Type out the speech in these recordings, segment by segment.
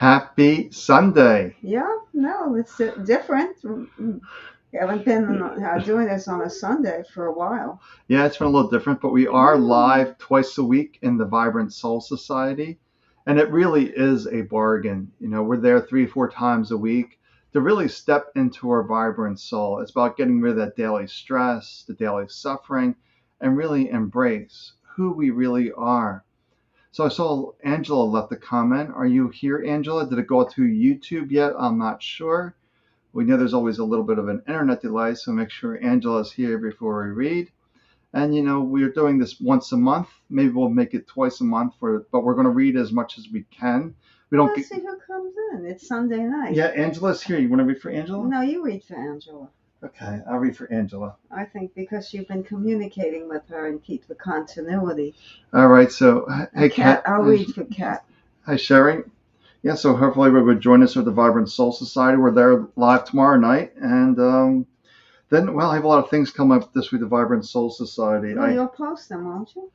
Happy Sunday. Yeah, no, it's different. We haven't been doing this on a Sunday for a while. Yeah, it's been a little different, but we are Yeah. live twice a week in the Vibrant Soul Society. And it really is a bargain. We're there 3, 4 times a week to really step into our vibrant soul. It's about getting rid of that daily stress, the daily suffering, and really embrace who we really are. So I saw Angela left a comment. Are you here, Angela? Did it go to YouTube yet? I'm not sure. We know there's always a little bit of an internet delay, so make sure Angela's here before we read. And we're doing this once a month. Maybe we'll make it twice a month but we're going to read as much as we can. We Well, don't let's get. see who comes in. It's Sunday night. Yeah, Angela's here. You want to read for Angela? No, you read for Angela. Okay, I'll read for Angela. I think because you've been communicating with her and keep the continuity. All right. So, hey, Kat, Kat. I'll read for Kat. Hi, Sherry. Yeah. So hopefully everybody would join us at the Vibrant Soul Society. We're there live tomorrow night, and then, well, I have a lot of things coming up this week. The Vibrant Soul Society. Well, you'll post them, won't you?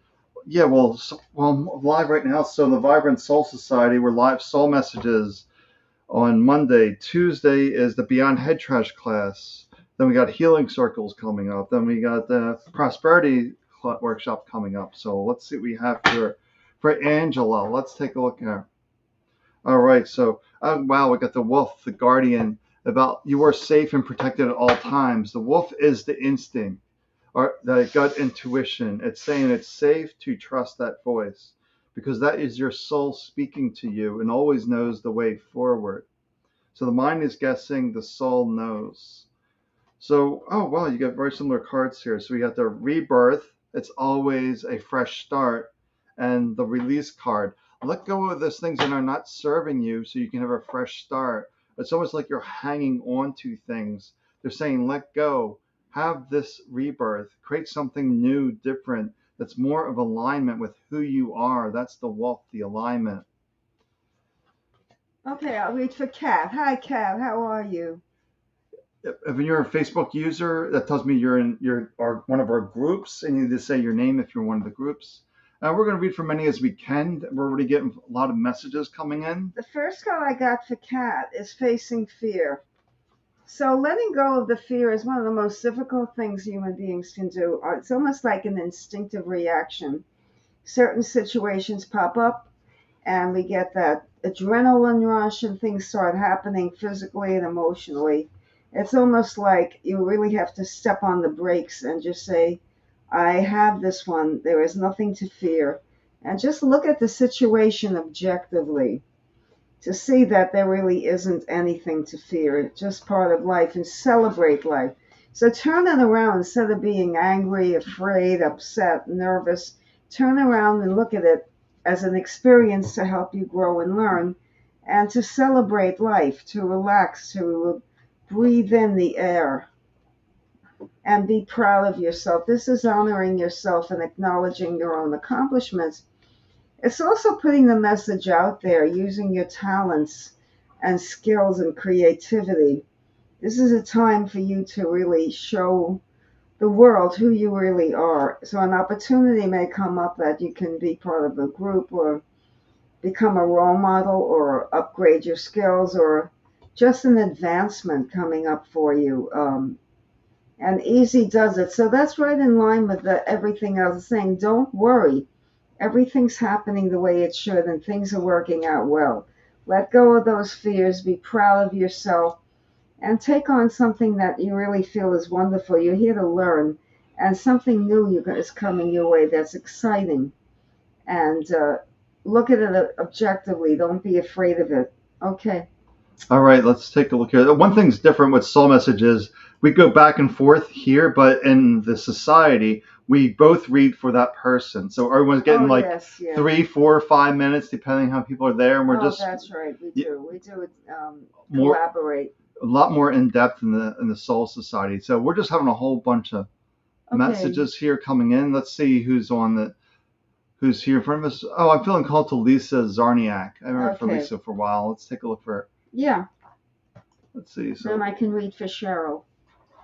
Yeah, well, I'm live right now. So the Vibrant Soul Society, we're live soul messages on Monday. Tuesday is the Beyond Head Trash class. Then we got healing circles coming up. Then we got the prosperity workshop coming up. So let's see what we have for Angela. Let's take a look at. All right. So wow, we got the wolf, the guardian. About you are safe and protected at all times. The wolf is the instinct or the gut intuition. It's saying it's safe to trust that voice because that is your soul speaking to you and always knows the way forward. So the mind is guessing, the soul knows. So, oh, wow, you got very similar cards here. So we got the rebirth, it's always a fresh start, and the release card. Let go of those things that are not serving you so you can have a fresh start. It's almost like you're hanging on to things. They're saying, let go, have this rebirth, create something new, different, that's more of alignment with who you are. That's the wolf, the alignment. Okay, I'll read for Kat. Hi, Kat. How are you? If you're a Facebook user, that tells me you're one of our groups, and you just say your name if you're one of the groups. We're going to read for many as we can. We're already getting a lot of messages coming in. The first card I got for Kat is facing fear. So letting go of the fear is one of the most difficult things human beings can do. It's almost like an instinctive reaction. Certain situations pop up and we get that adrenaline rush and things start happening physically and emotionally. It's almost like you really have to step on the brakes and just say, I have this one. There is nothing to fear. And just look at the situation objectively to see that there really isn't anything to fear. It's just part of life and celebrate life. So turn it around instead of being angry, afraid, upset, nervous. Turn around and look at it as an experience to help you grow and learn and to celebrate life, to relax, to breathe in the air and be proud of yourself. This is honoring yourself and acknowledging your own accomplishments. It's also putting the message out there, using your talents and skills and creativity. This is a time for you to really show the world who you really are. So, an opportunity may come up that you can be part of a group or become a role model or upgrade your skills or just an advancement coming up for you. And easy does it. So, that's right in line with everything I was saying. Don't worry. Everything's happening the way it should and things are working out well. Let go of those fears, be proud of yourself, and take on something that you really feel is wonderful. You're here to learn, and something new is coming your way that's exciting. And look at it objectively. Don't be afraid of it. Okay. All right, let's take a look here. One thing's different with soul messages. We go back and forth here, but in the society, we both read for that person. So everyone's getting like Yes, yes. 3, 4, 5 minutes, depending how people are there, and we're just That's right. We do. We do more collaborate. a lot more in depth in the Soul Society. So we're just having a whole bunch of messages here coming in. Let's see who's here in front of us. Oh, I'm feeling called to Lisa Zarniak. I haven't heard from Lisa for a while. Let's take a look for her. Yeah. Let's see. So then I can read for Cheryl.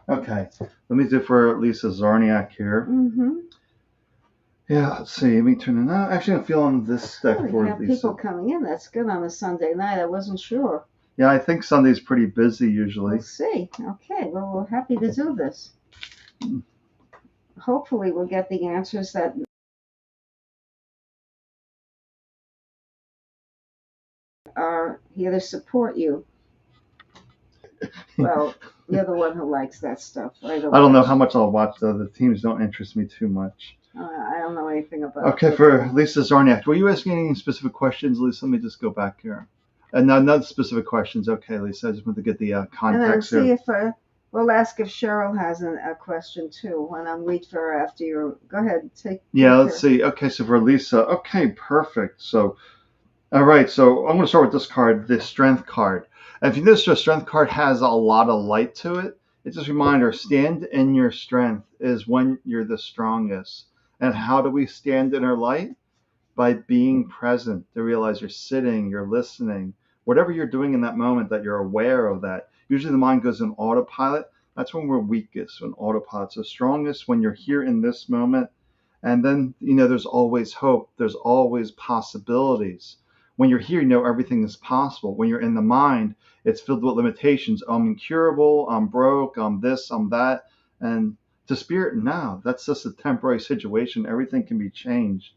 Okay. Let me do for Lisa Zarniak here. Mm-hmm. Yeah, let's see. Let me turn it on. Actually, I'm feeling this deck Oh, you for have Lisa. people coming in. That's good on a Sunday night. I wasn't sure. Yeah, I think Sunday's pretty busy usually. We'll see. Okay, well, we're happy to do this. Hopefully, we'll get the answers that are here to support you. Well, you're the one who likes that stuff, right? I don't know how much I'll watch though. The teams don't interest me too much. I don't know anything about Okay, it. for Lisa Zarniak, were you asking any specific questions, Lisa? Let me just go back here. And not specific questions. Okay, Lisa, I just want to get the And then context see here. if we'll ask if Cheryl has a question too. When I'm wait for her after you. Go ahead, take. Yeah, let's her. see. Okay, so for Lisa, okay, perfect. So, all right, so I'm going to start with this card, the Strength card. And if you notice, the Strength card has a lot of light to it. It's just a reminder, stand in your strength is when you're the strongest. And how do we stand in our light? By being present, to realize you're sitting, you're listening, whatever you're doing in that moment, that you're aware of that. Usually the mind goes in autopilot. That's when we're weakest, when autopilot's the strongest, when you're here in this moment. And then, there's always hope. There's always possibilities. When you're here, everything is possible. When you're in the mind, it's filled with limitations. I'm incurable, I'm broke, I'm this, I'm that. And to spirit, no, that's just a temporary situation. Everything can be changed.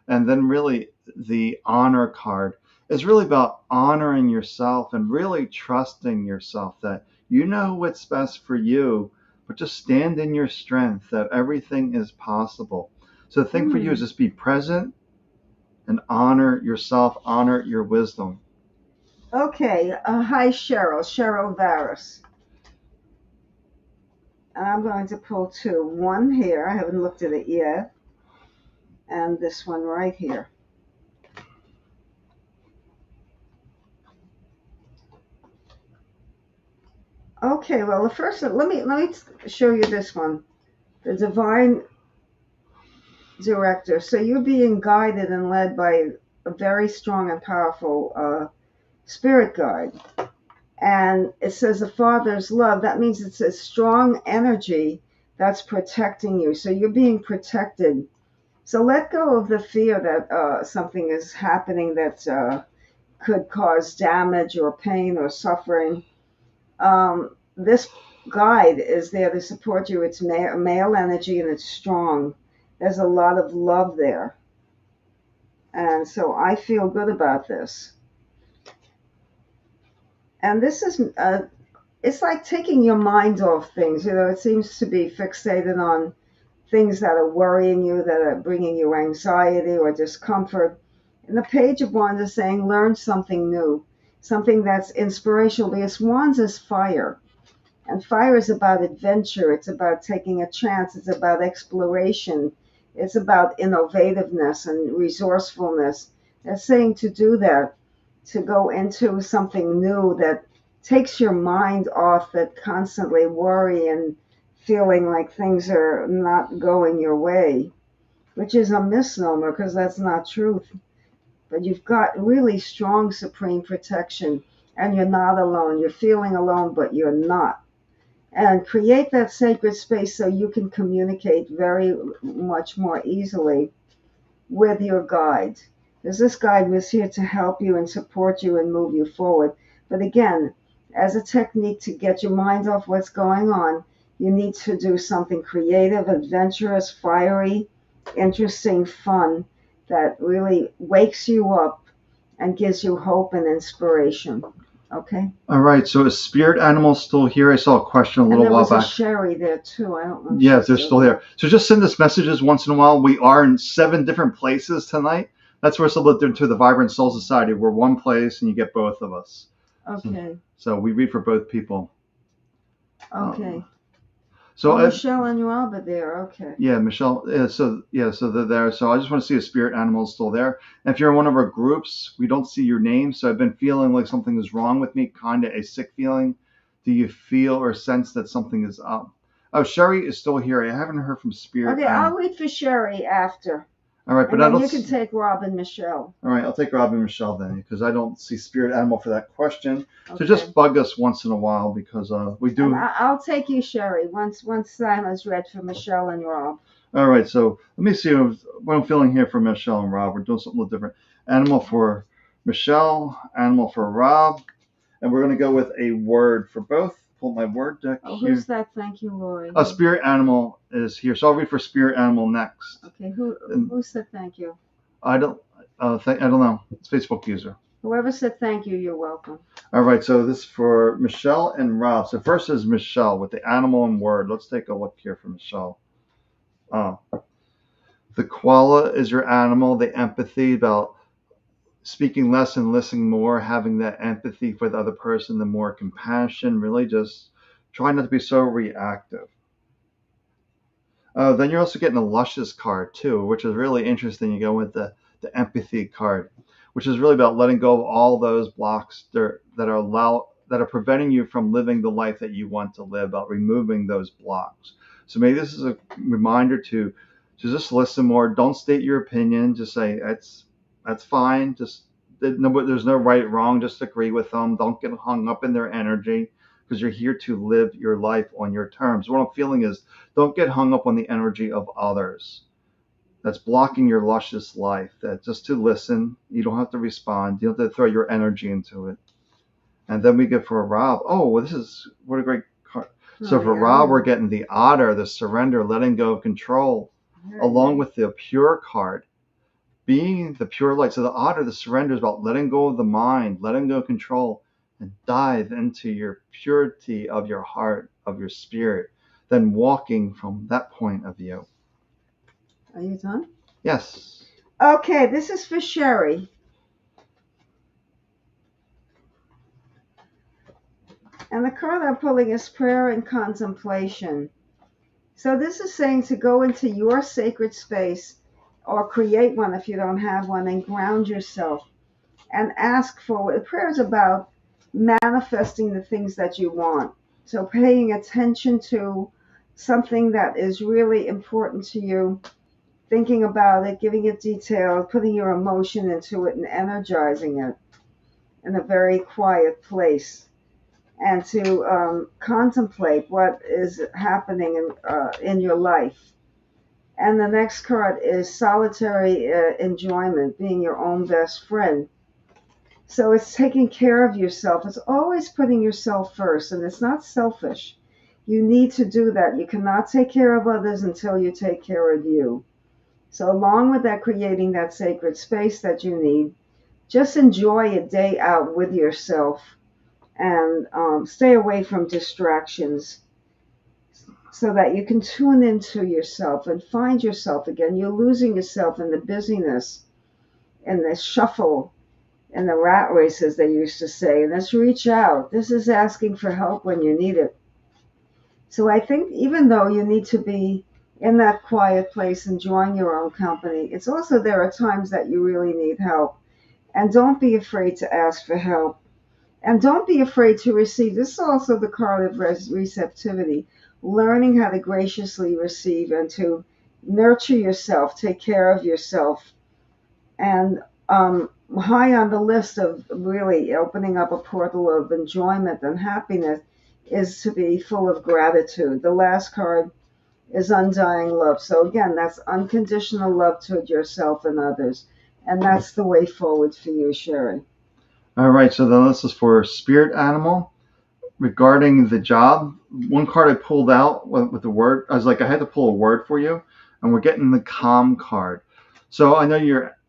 And then really the honor card is really about honoring yourself and really trusting yourself that you know what's best for you, but just stand in your strength that everything is possible. So the thing for you is just be present and honor yourself, honor your wisdom. Okay. Hi, Cheryl. Cheryl Varus. And I'm going to pull two. One here. I haven't looked at it yet. And this one right here. Okay, well, the first let me show you this one, the divine director. So you're being guided and led by a very strong and powerful spirit guide, and it says the Father's love. That means it's a strong energy that's protecting you. So you're being protected. So let go of the fear that something is happening that could cause damage or pain or suffering. This guide is there to support you. It's male energy and it's strong. There's a lot of love there. And so I feel good about this. And this is, it's like taking your mind off things. It seems to be fixated on things that are worrying you, that are bringing you anxiety or discomfort. And the Page of Wands is saying, learn something new, something that's inspirational, because Wands is fire. And fire is about adventure. It's about taking a chance. It's about exploration. It's about innovativeness and resourcefulness. They're saying to do that, to go into something new that takes your mind off that constantly worry and feeling like things are not going your way, which is a misnomer because that's not truth. But you've got really strong supreme protection and you're not alone. You're feeling alone, but you're not. And create that sacred space so you can communicate very much more easily with your guide. Because this guide was here to help you and support you and move you forward. But again, as a technique to get your mind off what's going on, you need to do something creative, adventurous, fiery, interesting, fun that really wakes you up and gives you hope and inspiration. Okay. All right, so is spirit animal still here? I saw a question a little while back. And there was a Sherry there too. I don't know. Yeah, they're still here. So just send us messages once in a while. We are in 7 different places tonight. That's where it's a little different to the Vibrant Soul Society. We're one place and you get both of us. Okay. So we read for both people. Okay. So Michelle and Rob are there. Okay. Yeah, Michelle. So they're there. So I just want to see if spirit animal is still there. And if you're in one of our groups, we don't see your name. So I've been feeling like something is wrong with me, kind of a sick feeling. Do you feel or sense that something is up? Oh, Sherry is still here. I haven't heard from spirit. Okay, I'll wait for Sherry after. All right, but and then you can take Rob and Michelle. All right, I'll take Rob and Michelle then, because I don't see spirit animal for that question. Okay. So just bug us once in a while, because we do. And I'll take you, Sherry, once time is read for Michelle and Rob. All right, so let me see what I'm feeling here for Michelle and Rob. We're doing something a little different. Animal for Michelle, animal for Rob, and we're going to go with a word for both. Pull my word deck Oh, here. who's that? Thank you, Lori. A spirit animal is here, so I'll read for spirit animal next. Okay, who said thank you? I don't know. It's Facebook user. Whoever said thank you, you're welcome. All right, so this is for Michelle and Rob. So first is Michelle with the animal and word. Let's take a look here for Michelle. The koala is your animal, the empathy about speaking less and listening more, having that empathy for the other person, the more compassion, really just trying not to be so reactive. Then you're also getting a luscious card too, which is really interesting. You go with the empathy card, which is really about letting go of all those blocks that are preventing you from living the life that you want to live, about removing those blocks. So maybe this is a reminder to just listen more. Don't state your opinion. Just say that's fine. There's no right wrong. Just agree with them. Don't get hung up in their energy because you're here to live your life on your terms. What I'm feeling is don't get hung up on the energy of others. That's blocking your luscious life. That just to listen. You don't have to respond. You don't have to throw your energy into it. And then we get for Rob. Oh, well, what a great card. So for Rob, we're getting the otter, the surrender, letting go of control, along with the pure card, being the pure light. So the otter, the surrender, is about letting go of the mind, letting go of control, and dive into your purity of your heart, of your spirit, then walking from that point of view. Are you done? Yes. Okay, this is for Sherry. And the card I'm pulling is prayer and contemplation. So this is saying to go into your sacred space or create one if you don't have one and ground yourself and ask for what prayer is about, manifesting the things that you want. So paying attention to something that is really important to you, thinking about it, giving it detail, putting your emotion into it and energizing it in a very quiet place. And to contemplate what is happening in your life. And the next card is solitary enjoyment, being your own best friend. So it's taking care of yourself. It's always putting yourself first, and it's not selfish. You need to do that. You cannot take care of others until you take care of you. So along with that, creating that sacred space that you need, just enjoy a day out with yourself and stay away from distractions so that you can tune into yourself and find yourself again. You're losing yourself in the busyness and the shuffle and the rat race, as they used to say. And let's reach out. This is asking for help when you need it. So I think even though you need to be in that quiet place enjoying your own company, it's also there are times that you really need help. And don't be afraid to ask for help. And don't be afraid to receive. This is also the card of receptivity, learning how to graciously receive and to nurture yourself, take care of yourself. And high on the list of really opening up a portal of enjoyment and happiness is to be full of gratitude. The last card is undying love. So again, that's unconditional love toward yourself and others. And that's the way forward for you, Sherry. All right, so then this is for spirit animal. Regarding the job, one card I pulled out with the word, I was like, I had to pull a word for you, and we're getting the calm card. So I know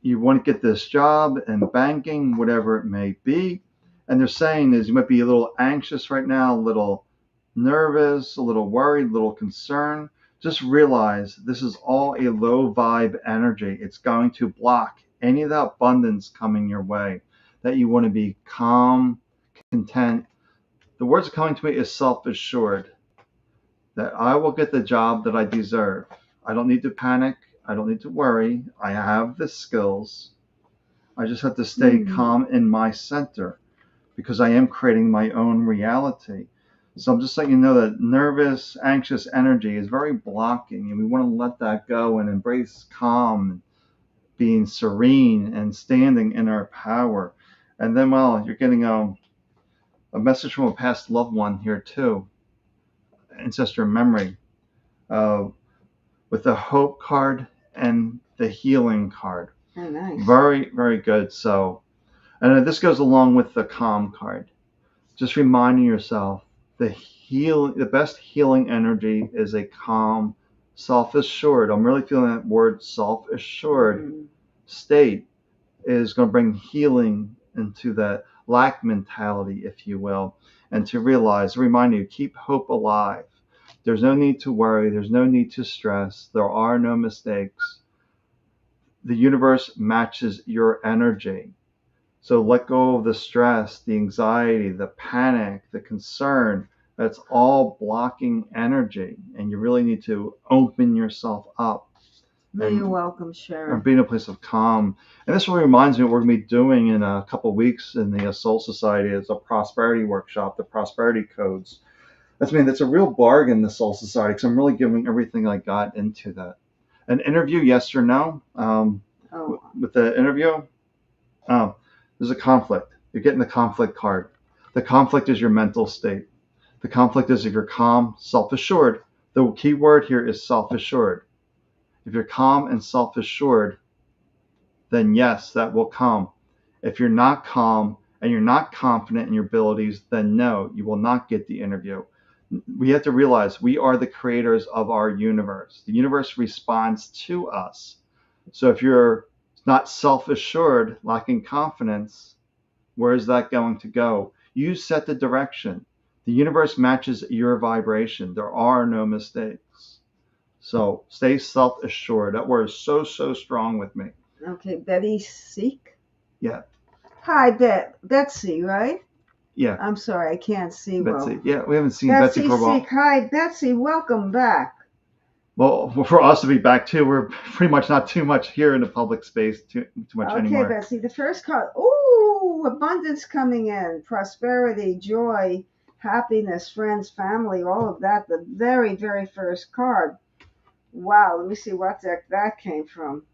you want to get this job in banking, whatever it may be, and they're saying is you might be a little anxious right now, a little nervous, a little worried, a little concerned. Just realize this is all a low vibe energy. It's going to block any of that abundance coming your way. That you want to be calm, content. The words coming to me is self-assured, that I will get the job that I deserve. I don't need to panic. I don't need to worry. I have the skills. I just have to stay calm in my center because I am creating my own reality. So I'm just letting you know that nervous, anxious energy is very blocking, and we want to let that go and embrace calm, being serene, and standing in our power. And then, well, you're getting a message from a past loved one here too, ancestor memory. with the hope card and the healing card. Oh, nice. Very, very good. So, and this goes along with the calm card. Just reminding yourself the best healing energy is a calm, self-assured. I'm really feeling that word self-assured state is going to bring healing into that lack mentality, if you will, and to remind you, keep hope alive. There's no need to worry. There's no need to stress. There are no mistakes. The universe matches your energy. So let go of the stress, the anxiety, the panic, the concern. That's all blocking energy. And you really need to open yourself up. You're welcome, Cheryl. And be in a place of calm. And this really reminds me of what we're going to be doing in a couple of weeks in the Soul Society. It's a prosperity workshop, the prosperity codes. That's a real bargain, the Soul Society, because I'm really giving everything I got into that. An interview, yes or no? With the interview, there's a conflict. You're getting the conflict card. The conflict is your mental state. The conflict is if you're calm, self-assured. The key word here is self-assured. If you're calm and self-assured, then yes, that will come. If you're not calm and you're not confident in your abilities, then no, you will not get the interview. We have to realize we are the creators of our universe. The universe responds to us. So if you're not self-assured, lacking confidence, where is that going to go? You set the direction. The universe matches your vibration. There are no mistakes. So stay self-assured. That word is so, so strong with me. Okay, Betty Seek? Yeah. Hi, Betsy, right? Yeah. I'm sorry, I can't see Betsy. well. Yeah, we haven't seen Betsy for a while. Seek. Hi, Betsy, welcome back. Well, for us to be back too, we're pretty much not too much here in the public space too much anymore. Okay, Betsy, the first card. Ooh, abundance coming in, prosperity, joy, happiness, friends, family, all of that. The very, very first card. Wow, let me see what deck that came from.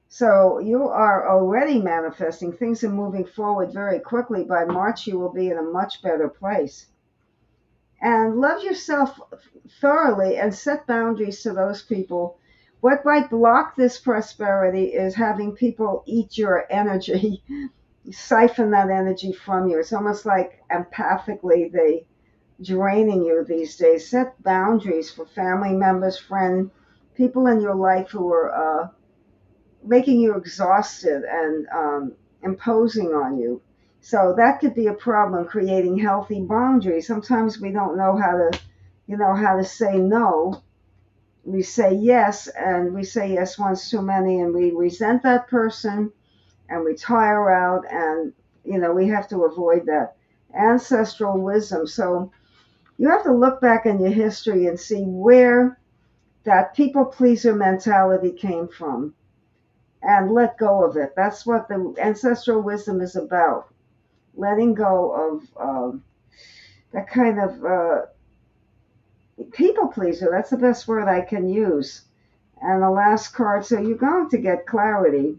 So you are already manifesting. Things are moving forward very quickly. By March, you will be in a much better place. And love yourself thoroughly and set boundaries to those people. What might block this prosperity is having people eat your energy, siphon that energy from you. It's almost like empathically they draining you these days. Set boundaries for family members, friends, people in your life who are making you exhausted and imposing on you. So that could be a problem, creating healthy boundaries. Sometimes we don't know how to say no. We say yes, and we say yes once too many, and we resent that person, and we tire out, and we have to avoid that. Ancestral wisdom. So you have to look back in your history and see where that people pleaser mentality came from and let go of it. That's what the ancestral wisdom is about. Letting go of that kind of people pleaser. That's the best word I can use. And the last card, so you're going to get clarity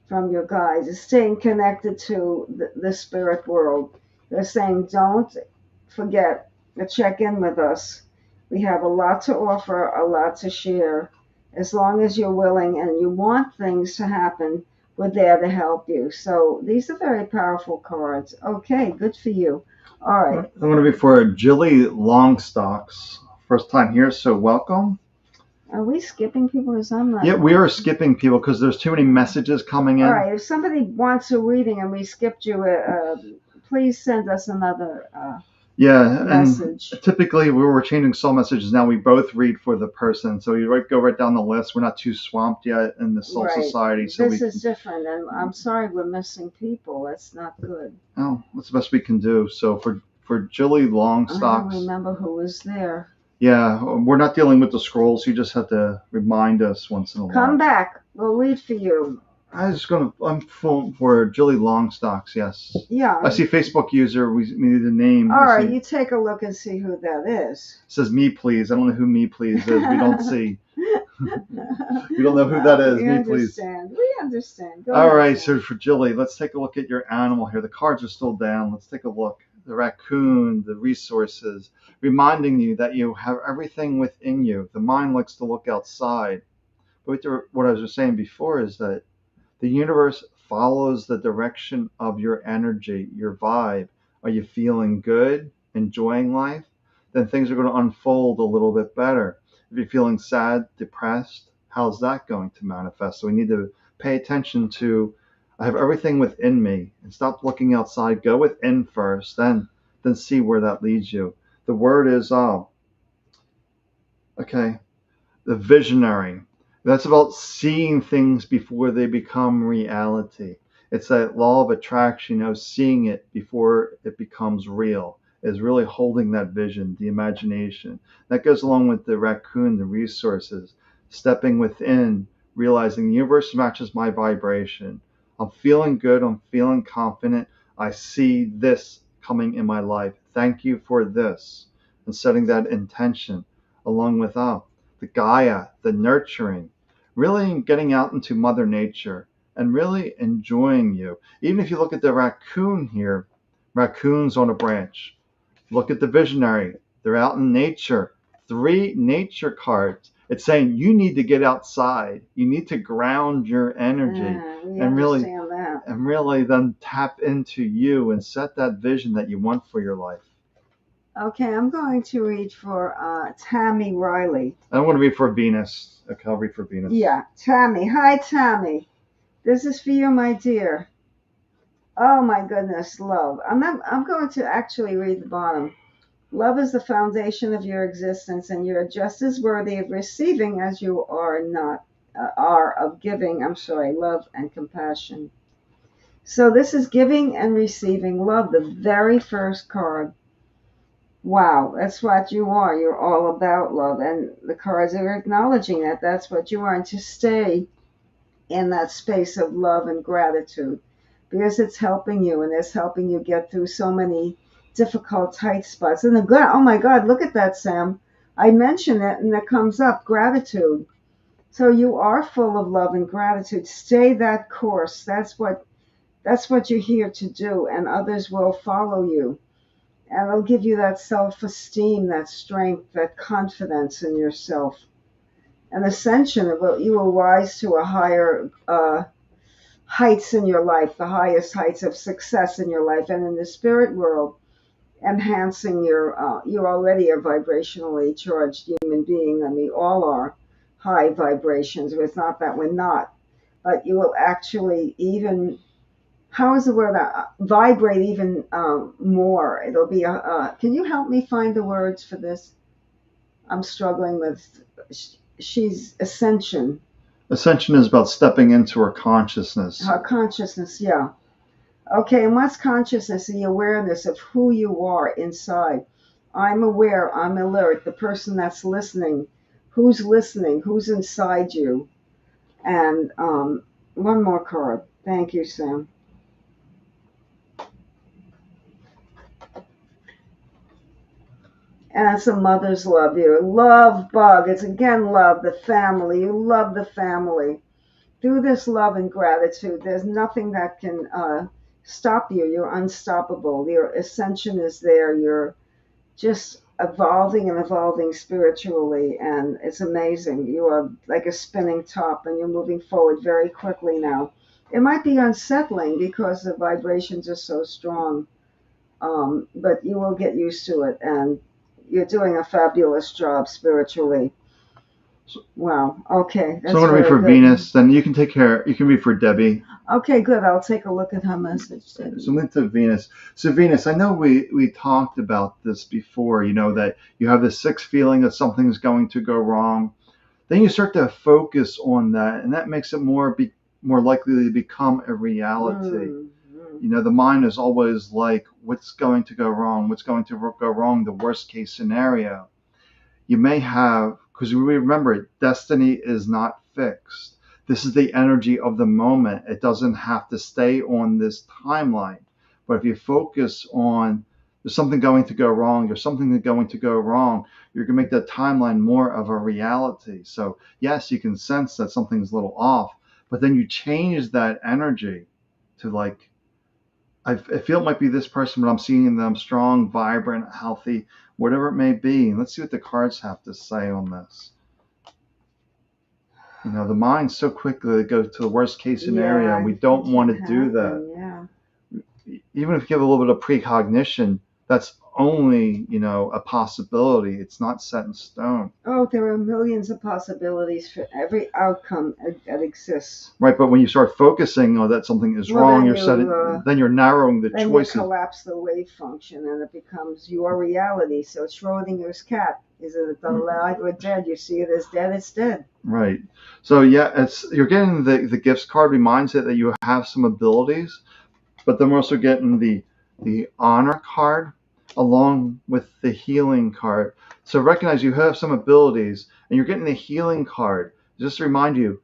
from your guides. Is staying connected to the spirit world. They're saying, don't forget to check in with us. We have a lot to offer, a lot to share. As long as you're willing and you want things to happen, we're there to help you. So these are very powerful cards. Okay, good for you. All right. I'm going to be for Jilly Longstocks. First time here, so welcome. Are we skipping people or something? Yeah, we are skipping people because there's too many messages coming in. All right, if somebody wants a reading and we skipped you, please send us another message. And typically we were changing soul messages. Now we both read for the person, so you go right down the list. We're not too swamped yet in the Soul Society. So this is different, and I'm sorry we're missing people. That's not good. Oh, that's the best we can do. So for Jilly Longstocks, I don't remember who was there. Yeah, we're not dealing with the scrolls. You just have to remind us once in a while. Come back. We'll read for you. I'm for Jilly Longstocks, yes. Yeah. I see Facebook user. We need a name. All right, you take a look and see who that is. It says me please. I don't know who me please is. We don't see. We don't know who that is. Me please. We understand. All right, so for Jilly, let's take a look at your animal here. The cards are still down. Let's take a look. the raccoon, the resources, reminding you that you have everything within you. The mind likes to look outside. But what I was just saying before is that the universe follows the direction of your energy, your vibe. Are you feeling good, enjoying life? Then things are going to unfold a little bit better. If you're feeling sad, depressed, how's that going to manifest? So we need to pay attention to, I have everything within me, and stop looking outside. Go within first, then see where that leads you. The word is okay, the visionary. That's about seeing things before they become reality. It's that law of attraction, seeing it before it becomes real, is really holding that vision, the imagination. That goes along with the raccoon, the resources, stepping within, realizing the universe matches my vibration. I'm feeling good, I'm feeling confident. I see this coming in my life. Thank you for this. And setting that intention along with the Gaia, the nurturing, really getting out into Mother Nature and really enjoying you. Even if you look at the raccoon here, raccoons on a branch. Look at the visionary. They're out in nature. 3 nature cards. It's saying you need to get outside. You need to ground your energy and really then tap into you and set that vision that you want for your life. Okay, I'm going to read for Tammy Riley. I want to read for Venus. Okay, I'll read for Venus. Yeah, Tammy. Hi, Tammy. This is for you, my dear. Oh my goodness, love. I'm going to actually read the bottom. Love is the foundation of your existence, and you're just as worthy of receiving as you are of giving. Love and compassion. So this is giving and receiving love, the very first card. Wow, that's what you are. You're all about love, and the cards are acknowledging that that's what you are, and to stay in that space of love and gratitude, because it's helping you, and it's helping you get through so many difficult, tight spots. And oh my God, look at that, Sam. I mentioned it, and it comes up, gratitude. So you are full of love and gratitude. Stay that course. That's what you're here to do, and others will follow you. And it'll give you that self-esteem, that strength, that confidence in yourself. An ascension of you will rise to a higher heights in your life, the highest heights of success in your life. And in the spirit world, enhancing you're already a vibrationally charged human being. I mean, all are high vibrations. It's not that we're not. But you will actually even, how is the word, vibrate even more. It'll be can you help me find the words for this? I'm struggling with, she's ascension. Ascension is about stepping into her consciousness. Her consciousness, yeah. Okay, and what's consciousness? The awareness of who you are inside. I'm aware, I'm alert, the person that's listening, who's inside you. And one more card. Thank you, Sam. And it's a mother's love here. Love bug. It's again love, the family. You love the family. Through this love and gratitude, there's nothing that can stop you. You're unstoppable. Your ascension is there. You're just evolving spiritually, and it's amazing. You are like a spinning top, and you're moving forward very quickly now. It might be unsettling because the vibrations are so strong, but you will get used to it, and you're doing a fabulous job spiritually. Wow. Okay. So I'm going to read for good. Venus. Then you can read for Debbie. Okay, good. I'll take a look at her message. Debbie. So I'm going to Venus. So Venus, I know we talked about this before, that you have this sixth feeling that something's going to go wrong. Then you start to focus on that, and that makes it more likely to become a reality. Mm-hmm. The mind is always like, what's going to go wrong? What's going to go wrong? The worst case scenario. You may have, because we remember, destiny is not fixed. This is the energy of the moment. It doesn't have to stay on this timeline. But if you focus on, there's something going to go wrong, you're going to make that timeline more of a reality. So yes, you can sense that something's a little off, but then you change that energy to like, I feel it might be this person, but I'm seeing them strong, vibrant, healthy, whatever it may be. Let's see what the cards have to say on this. You know, the mind so quickly goes to the worst case scenario, Yeah, and we it don't want to can do that. happen. Yeah. Even if you have a little bit of precognition, that's only, you know, a possibility. It's not set in stone. Oh, there are millions of possibilities for every outcome that exists. Right, but when you start focusing on that something is Well, wrong, then you're narrowing the then you choices. collapse the wave function, and it becomes your reality. So Schrodinger's cat, is it alive or dead? You see it as dead, it's dead. Right. So yeah, you're getting the gifts card reminds it that you have some abilities, but then we're also getting the honor card along with the healing card. So recognize you have some abilities, and you're getting the healing card. Just to remind you,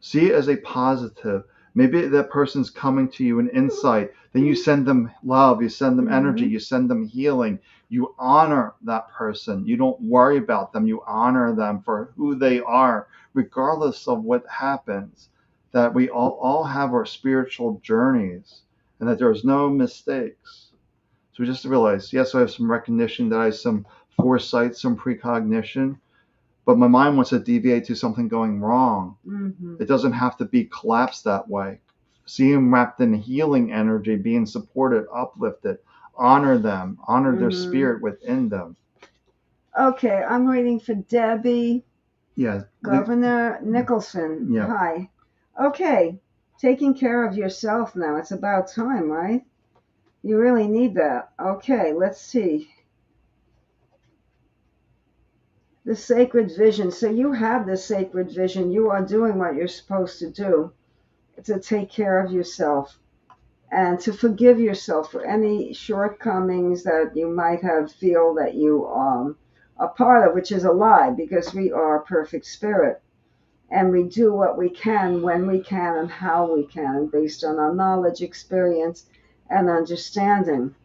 see it as a positive. Maybe that person's coming to you an insight. Then you send them love, you send them energy, you send them healing. You honor that person. You don't worry about them. You honor them for who they are, regardless of what happens. That we all have our spiritual journeys and that there's no mistakes. So we just realize, yes, I have some recognition, that I have some foresight, some precognition, but my mind wants to deviate to something going wrong. It doesn't have to be collapsed that way. See them wrapped in healing energy, being supported, uplifted. Honor them, honor their spirit within them. Okay, I'm waiting for Debbie. Yeah. Governor Nicholson. Yeah. Hi. Okay, taking care of yourself now. It's about time, right? You really need that. Okay, let's see. The sacred vision. So you have the sacred vision. You are doing what you're supposed to do, to take care of yourself and to forgive yourself for any shortcomings that you might have feel that you are part of, which is a lie, because we are a perfect spirit. And we do what we can, when we can, and how we can, based on our knowledge, experience, and understanding.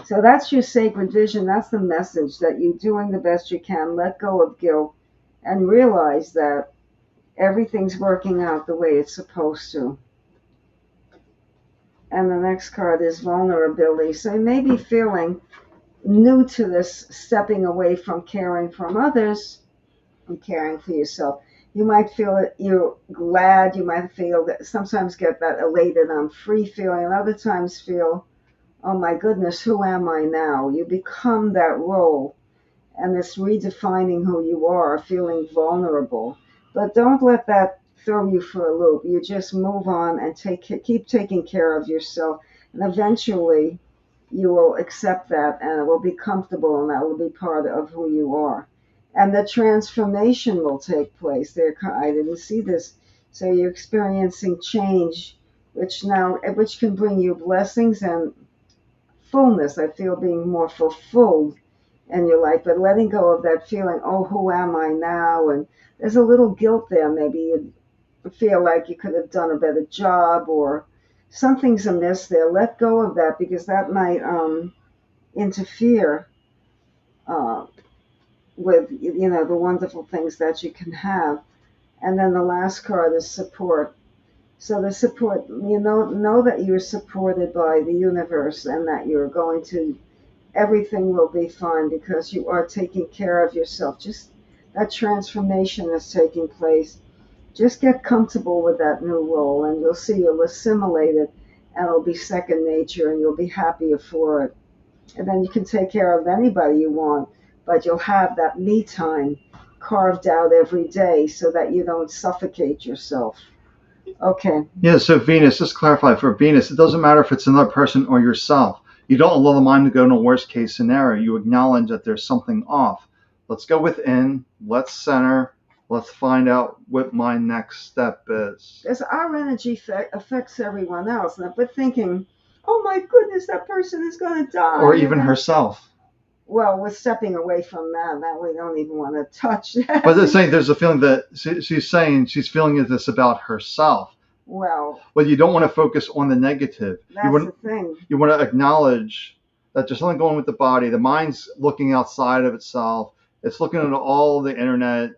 So that's your sacred vision. That's the message, that you're doing the best you can. Let go of guilt and realize that everything's working out the way it's supposed to. And the next card is vulnerability. So you may be feeling new to this, stepping away from caring for others and caring for yourself. You might feel that you're glad. You might feel that, sometimes get that elated, I'm free feeling, and other times feel, oh my goodness, who am I now? You become that role, and it's redefining who you are, feeling vulnerable. But don't let that throw you for a loop. You just move on and keep taking care of yourself, and eventually you will accept that, and it will be comfortable, and that will be part of who you are. And the transformation will take place. I didn't see this. So you're experiencing change, which can bring you blessings and fullness. I feel being more fulfilled in your life, but letting go of that feeling, oh, who am I now? And there's a little guilt there. Maybe you feel like you could have done a better job, or something's amiss there. Let go of that, because that might interfere with the wonderful things that you can have. And then the last card is support. So the support, know that you're supported by the universe, and that you're going to, everything will be fine, because you are taking care of yourself. Just that transformation is taking place. Just get comfortable with that new role, and you'll see you'll assimilate it, and it'll be second nature, and you'll be happier for it. And then you can take care of anybody you want, but you'll have that me time carved out every day, so that you don't suffocate yourself. Okay. Yeah, so Venus, just clarify for Venus, it doesn't matter if it's another person or yourself. You don't allow the mind to go in a worst case scenario. You acknowledge that there's something off. Let's go within, let's center, let's find out what my next step is. Because our energy affects everyone else. And if we're thinking, oh my goodness, that person is going to die. Or even herself. Well, we're stepping away from that we don't even want to touch that. But they're saying there's a feeling that she's saying she's feeling this about herself. Well, you don't want to focus on the negative. That's the thing. You want to acknowledge that there's something going with the body. The mind's looking outside of itself. It's looking at all the internet.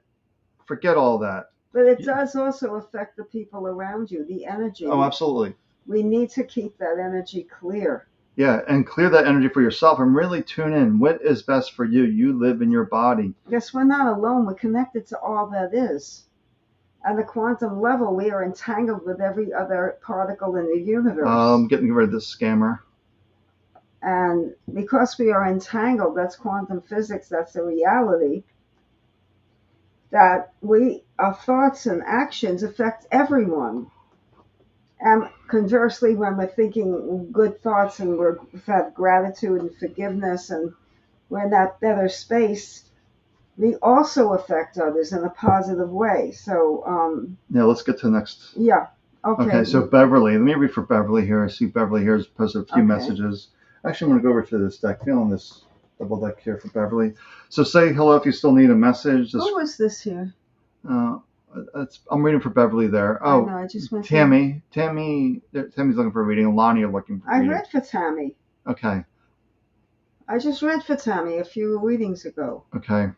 Forget all that. But it does also affect the people around you, the energy. Oh, absolutely. We need to keep that energy clear. Yeah, and clear that energy for yourself and really tune in. What is best for you? You live in your body. Yes, we're not alone. We're connected to all that is. At the quantum level, we are entangled with every other particle in the universe. Getting rid of this scammer. And because we are entangled, that's quantum physics, that's the reality, that our thoughts and actions affect everyone. And conversely, when we're thinking good thoughts and we've had gratitude and forgiveness and we're in that better space, we also affect others in a positive way. So, yeah, let's get to the next. Yeah. Okay. Okay, so Beverly. Let me read for Beverly here. I see Beverly here has posted a few messages. Actually, I'm going to go over to this deck. Feeling this double deck here for Beverly. So say hello if you still need a message. Who was this here? I'm reading for Beverly there. Oh, I just went Tammy. Tammy's looking for a reading, and Lonnie are looking for a reading. I read for Tammy. Okay. I just read for Tammy a few readings ago. Okay.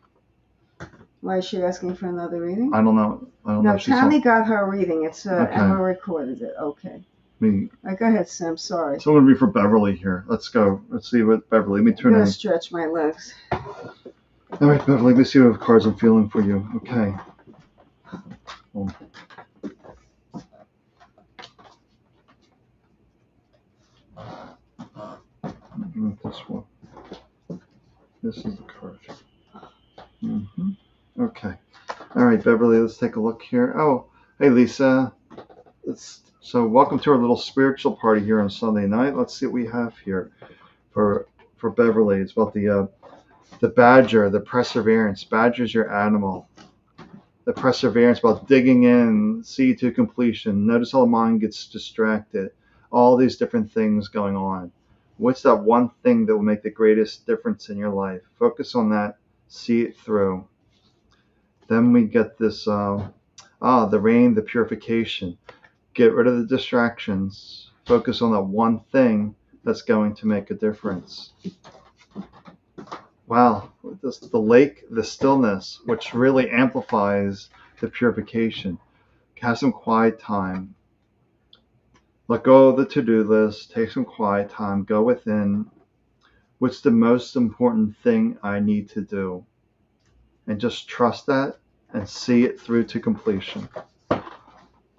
Why is she asking for another reading? I don't know. No, Tammy got her reading. It's Emma recorded it. Okay. Go ahead, Sam. Sorry. So I'm going to read for Beverly here. Let's go. Let's see what Beverly. Let me turn I'm going to stretch my legs. All right, Beverly. Let me see what cards I'm feeling for you. Okay. This one. This is the card. Okay. All right, Beverly, let's take a look here. Oh, hey, Lisa. So welcome to our little spiritual party here on Sunday night. Let's see what we have here for Beverly. It's about the badger, the perseverance. Badger's your animal. The perseverance, about digging in, see to completion. Notice how the mind gets distracted. All these different things going on. What's that one thing that will make the greatest difference in your life? Focus on that. See it through. Then we get this, the rain, the purification. Get rid of the distractions. Focus on that one thing that's going to make a difference. Wow, the lake, the stillness, which really amplifies the purification. Have some quiet time. Let go of the to-do list. Take some quiet time. Go within. What's the most important thing I need to do? And just trust that and see it through to completion.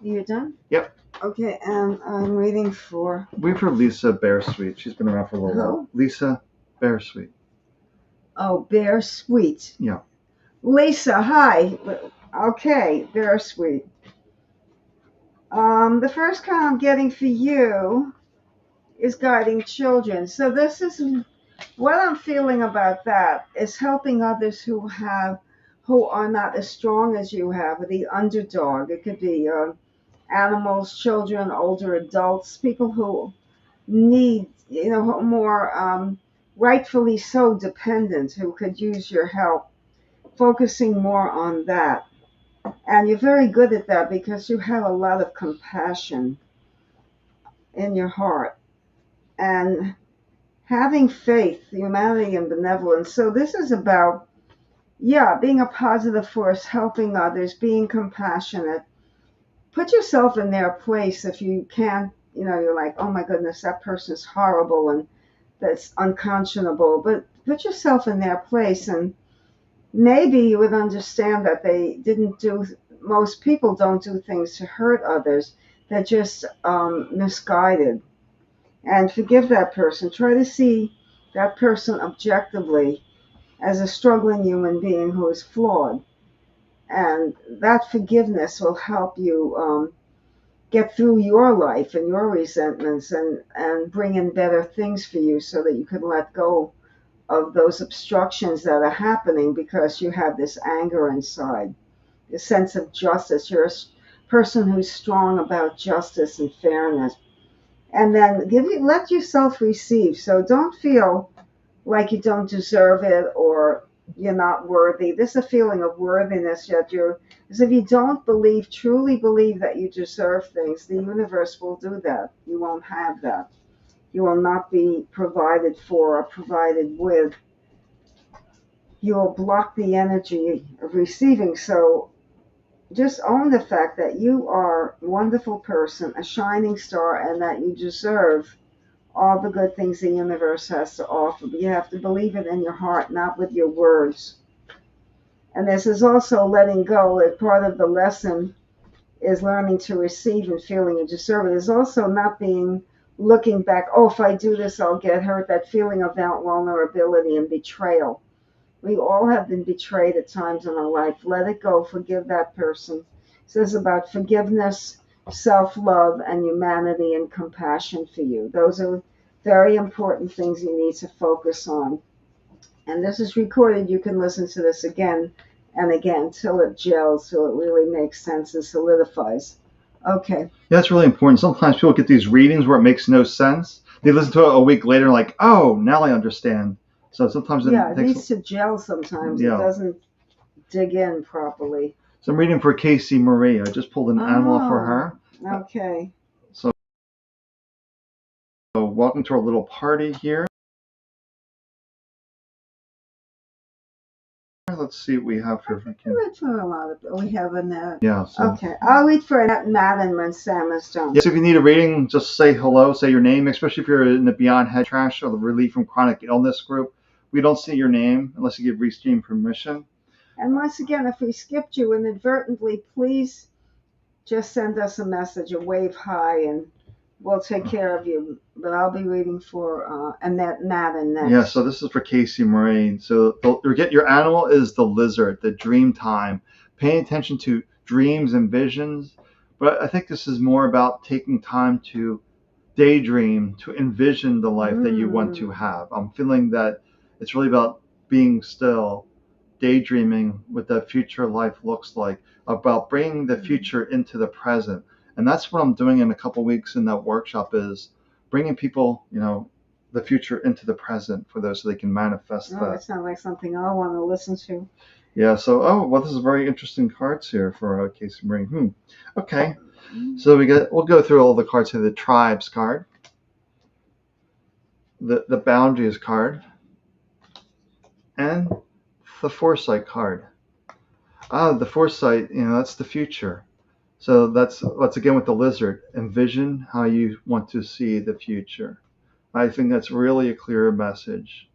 You're done? Yep. Okay, and I'm waiting for... Wait for Lisa Bearsweet. She's been around for a little while. Lisa Bearsweet. Oh, Bearsweet. Yeah. Lisa, hi. Okay, Bearsweet. The first card I'm getting for you is guiding children. So this is what I'm feeling about that is helping others who are not as strong as you have, or the underdog. It could be animals, children, older adults, people who need, more rightfully so dependent, who could use your help, focusing more on that. And you're very good at that because you have a lot of compassion in your heart and having faith, humanity, and benevolence. So this is about, being a positive force, helping others, being compassionate. Put yourself in their place if you can. You're like, oh my goodness, that person's horrible and that's unconscionable. But put yourself in their place, and maybe you would understand that most people don't do things to hurt others. They're just misguided. And forgive that person. Try to see that person objectively as a struggling human being who is flawed. And that forgiveness will help you get through your life and your resentments and bring in better things for you so that you can let go of those obstructions that are happening because you have this anger inside, this sense of justice. You're a person who's strong about justice and fairness. And then let yourself receive. So don't feel like you don't deserve it or you're not worthy. There's a feeling of worthiness, yet as if you don't truly believe that you deserve things, the universe will do that. You won't have that. You will not be provided for or provided with. You will block the energy of receiving. So just own the fact that you are a wonderful person, a shining star, and that you deserve all the good things the universe has to offer. But you have to believe it in your heart, not with your words. And this is also letting go. That part of the lesson is learning to receive and feeling you deserve it. Is also not being looking back, oh, if I do this, I'll get hurt. That feeling of that vulnerability and betrayal. We all have been betrayed at times in our life. Let it go. Forgive that person. This is about forgiveness, self-love, and humanity and compassion for you. Those are very important things you need to focus on. And this is recorded. You can listen to this again and again till it gels, till it really makes sense and solidifies. Okay. Yeah, that's really important. Sometimes people get these readings where it makes no sense. They listen to it a week later, like, oh, now I understand. So sometimes it Yeah, it takes. needs to gel sometimes. It Yeah. doesn't dig in properly. So I'm reading for Casey Marie. I just pulled an animal for her. Okay. So welcome to our little party here. Let's see what we have here. We have Annette. Yeah. So. Okay, I'll read for Annette Madden when Sam is done. Yes, if you need a reading, just say hello, say your name, especially if you're in the Beyond Head Trash or the Relief from Chronic Illness group. We don't see your name unless you give Restream permission. And once again, if we skipped you inadvertently, please just send us a message, a wave hi, and we'll take care of you. But I'll be reading for Annette Madden next. Yeah, so this is for Casey Marie. So your animal is the lizard, the dream time. Paying attention to dreams and visions. But I think this is more about taking time to daydream, to envision the life that you want to have. I'm feeling that it's really about being still, daydreaming what the future life looks like, about bringing the future into the present. And that's what I'm doing in a couple weeks in that workshop, is bringing people, the future into the present for those so they can manifest that. That sounds like something I want to listen to. Yeah, so, this is very interesting cards here for Casey Marie. Okay, so we'll go through all the cards here. The Tribes card, the Boundaries card, and the Foresight card. The Foresight, that's the future. So that's again with the lizard. Envision how you want to see the future. I think that's really a clear message.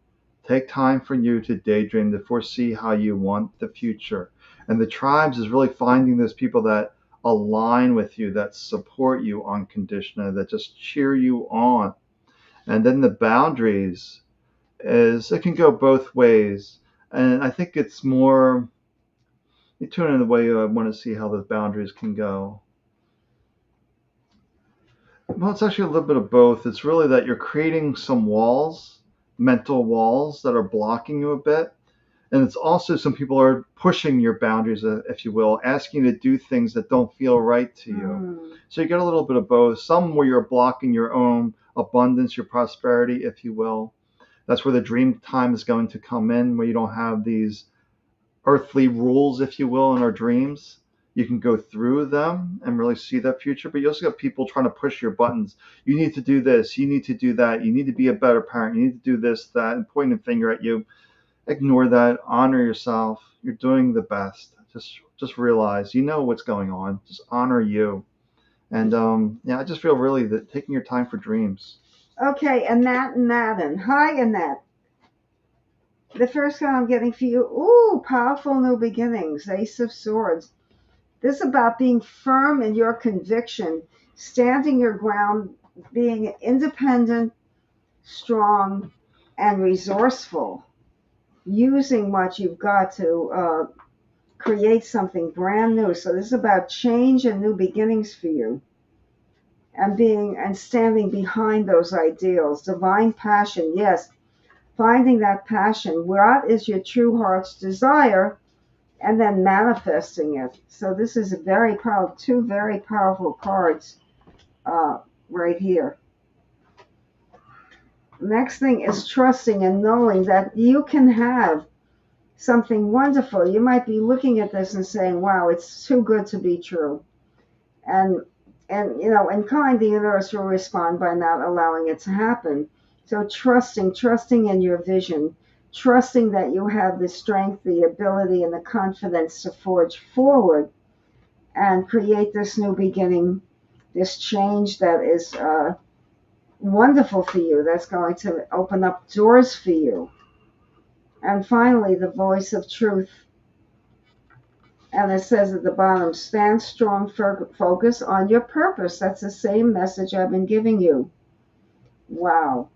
Take time for you to daydream, to foresee how you want the future. And the Tribes is really finding those people that align with you, that support you unconditionally, that just cheer you on. And then the Boundaries is, it can go both ways. And I think it's more, you tune in the way I want to see how those boundaries can go. Well, it's actually a little bit of both. It's really that you're creating some walls, mental walls that are blocking you a bit. And it's also some people are pushing your boundaries, if you will, asking you to do things that don't feel right to you. So you get a little bit of both. Some where you're blocking your own abundance, your prosperity, if you will. That's where the dream time is going to come in, where you don't have these earthly rules, if you will, in our dreams. You can go through them and really see that future, but you also got people trying to push your buttons. You need to do this, you need to do that, you need to be a better parent, you need to do this, that, and pointing a finger at you. Ignore that, honor yourself. You're doing the best. Just realize you know what's going on. Just honor you. And I just feel really that taking your time for dreams. Okay, Annette Madden. Hi, Annette. The first one I'm getting for you, powerful new beginnings, Ace of Swords. This is about being firm in your conviction, standing your ground, being independent, strong, and resourceful, using what you've got to create something brand new. So this is about change and new beginnings for you, and standing behind those ideals. Divine passion, yes, finding that passion. What is your true heart's desire? And then manifesting it. So this is two very powerful cards right here. Next thing is trusting and knowing that you can have something wonderful. You might be looking at this and saying, wow, it's too good to be true. And in kind, the universe will respond by not allowing it to happen. So trusting in your vision, trusting that you have the strength, the ability, and the confidence to forge forward. and create this new beginning, this change that is wonderful for you, that's going to open up doors for you. And finally, the voice of truth. And it says at the bottom, stand strong, focus on your purpose. That's the same message I've been giving you. Wow.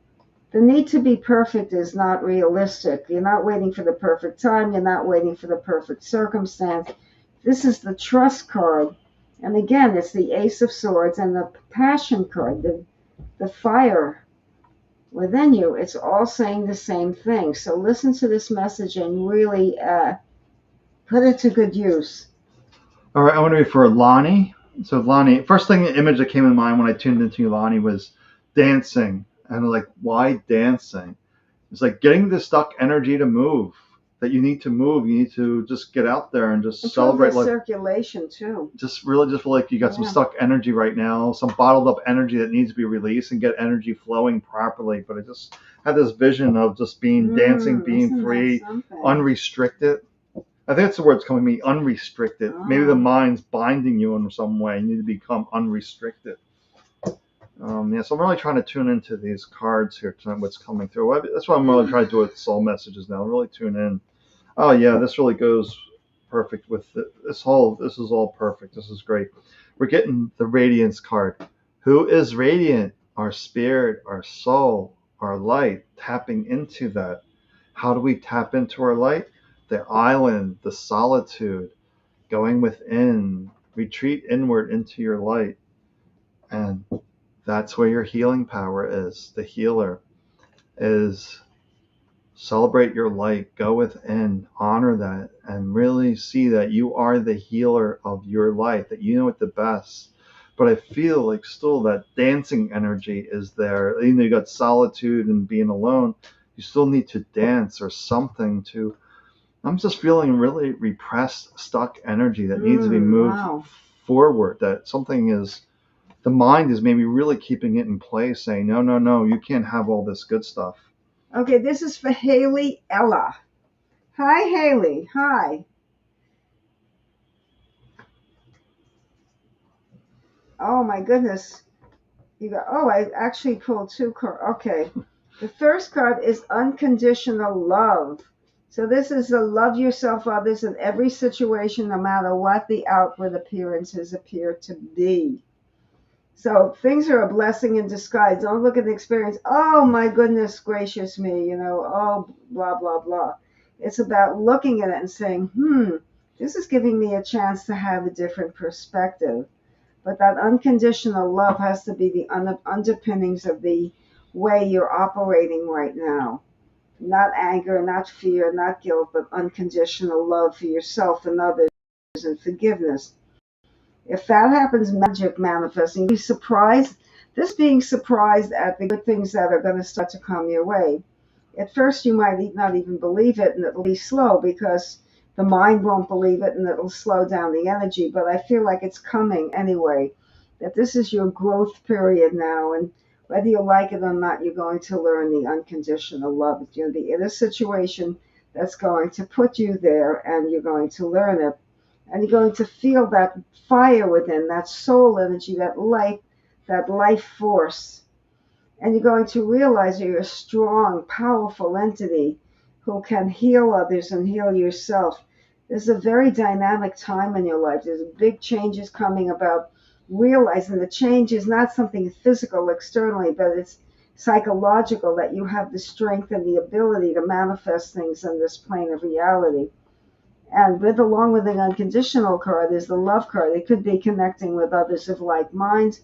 The need to be perfect is not realistic. You're not waiting for the perfect time. You're not waiting for the perfect circumstance. This is the trust card. And again, it's the Ace of Swords and the Passion card, the fire within you. It's all saying the same thing. So listen to this message and really put it to good use. All right, I want to read for Lonnie. So Lonnie, first thing, the image that came in mind when I tuned into Lonnie was dancing. And I'm like, why dancing? It's like getting the stuck energy to move. That you need to move. You need to just get out there and just celebrate. Like circulation too. Just really just feel like you got some stuck energy right now, some bottled up energy that needs to be released and get energy flowing properly. But I just had this vision of just being dancing, being free, unrestricted. I think that's the word that's coming to me, unrestricted. Maybe the mind's binding you in some way. You need to become unrestricted. So I'm really trying to tune into these cards here tonight, what's coming through. That's what I'm really trying to do with soul messages now. Really tune in. Oh yeah, this really goes perfect with this is all perfect. This is great. We're getting the Radiance card. Who is radiant? Our spirit, our soul, our light. Tapping into that. How do we tap into our light? The island, the solitude, going within, retreat inward into your light. And that's where your healing power is. The healer is celebrate your light, go within, honor that, and really see that you are the healer of your life, that you know it the best. But I feel like still that dancing energy is there. Even though you got solitude and being alone, you still need to dance or something to. I'm just feeling really repressed, stuck energy that needs to be moved forward. That something is, the mind is maybe really keeping it in place, saying, no, you can't have all this good stuff. Okay, this is for Haley Ella. Hi, Haley. Hi. Oh, my goodness. I actually pulled two cards. Okay. The first card is unconditional love. So this is to love yourself, others in every situation, no matter what the outward appearances appear to be. So things are a blessing in disguise. Don't look at the experience, oh my goodness gracious me, oh blah, blah, blah. It's about looking at it and saying, this is giving me a chance to have a different perspective. But that unconditional love has to be the underpinnings of the way you're operating right now. Not anger, not fear, not guilt, but unconditional love for yourself and others and forgiveness. If that happens, magic manifesting, be surprised. This being surprised at the good things that are going to start to come your way. At first, you might not even believe it, and it'll be slow because the mind won't believe it, and it'll slow down the energy. But I feel like it's coming anyway. That this is your growth period now, and whether you like it or not, you're going to learn the unconditional love. It's going to be in a situation that's going to put you there, and you're going to learn it. And you're going to feel that fire within, that soul energy, that life force. And you're going to realize you're a strong, powerful entity who can heal others and heal yourself. There's a very dynamic time in your life. There's big changes coming about. Realizing the change is not something physical externally, but it's psychological, that you have the strength and the ability to manifest things in this plane of reality. And along with the unconditional card is the love card. It could be connecting with others of like minds.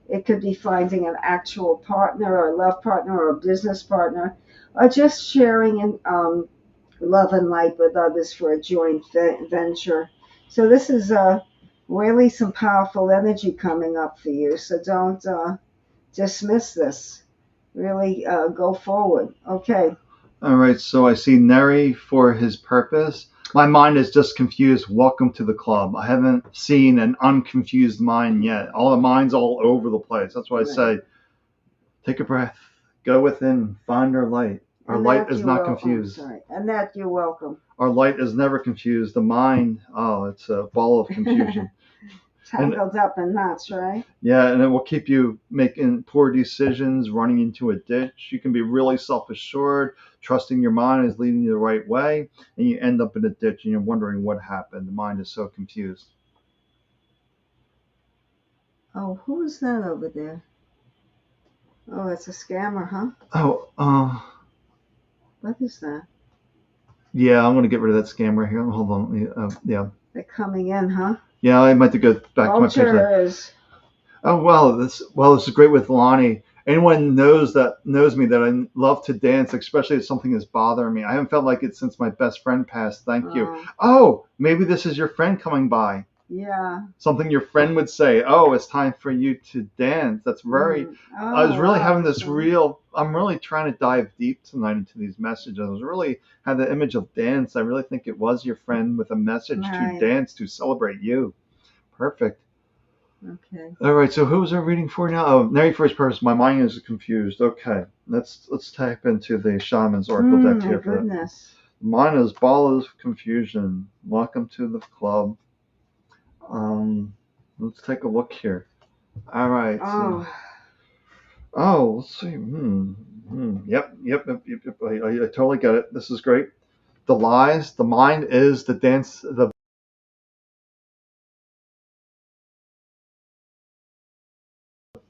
It could be finding an actual partner or a love partner or a business partner, or just sharing in, love and light with others for a joint venture. So this is really some powerful energy coming up for you. So don't dismiss this. Really go forward. Okay. All right. So I see Neri for his purpose. My mind is just confused. Welcome to the club. I haven't seen an unconfused mind yet. All the mind's all over the place. That's why I say, take a breath, go within, find our light. Our light is not confused. Annette, you're welcome. Our light is never confused. The mind, it's a ball of confusion. tangled up in knots, right? Yeah, and it will keep you making poor decisions, running into a ditch. You can be really self-assured, trusting your mind is leading you the right way, and you end up in a ditch and you're wondering what happened. The mind is so confused. Oh, who is that over there? Oh, it's a scammer, huh? Oh, What is that? yeah, I'm gonna get rid of that scammer here. Hold on. Yeah. They're coming in, huh? Yeah, I might have to go back to my page. Vultures. Oh this is great with Lonnie. Anyone knows me that I love to dance, especially if something is bothering me. I haven't felt like it since my best friend passed. Thank you. Oh, Oh, maybe this is your friend coming by. yeah. Something your friend would say. Oh, it's time for you to dance. That's very. I was Oh, really wow. having this real. I'm really trying to dive deep tonight into these messages. I was really had the image of dance. I really think it was your friend with a message to Right. dance to celebrate you. Perfect. Okay. All right, so who was I reading for now? Oh, Mary First Person. My mind is confused. Okay, let's tap into the Shaman's Oracle deck My here for that. goodness. Mine is Ball of Confusion. Welcome to the club. Let's take a look here. All right. Oh, Let's see. Yep. I totally get it. This is great. The lies. The mind is the dance.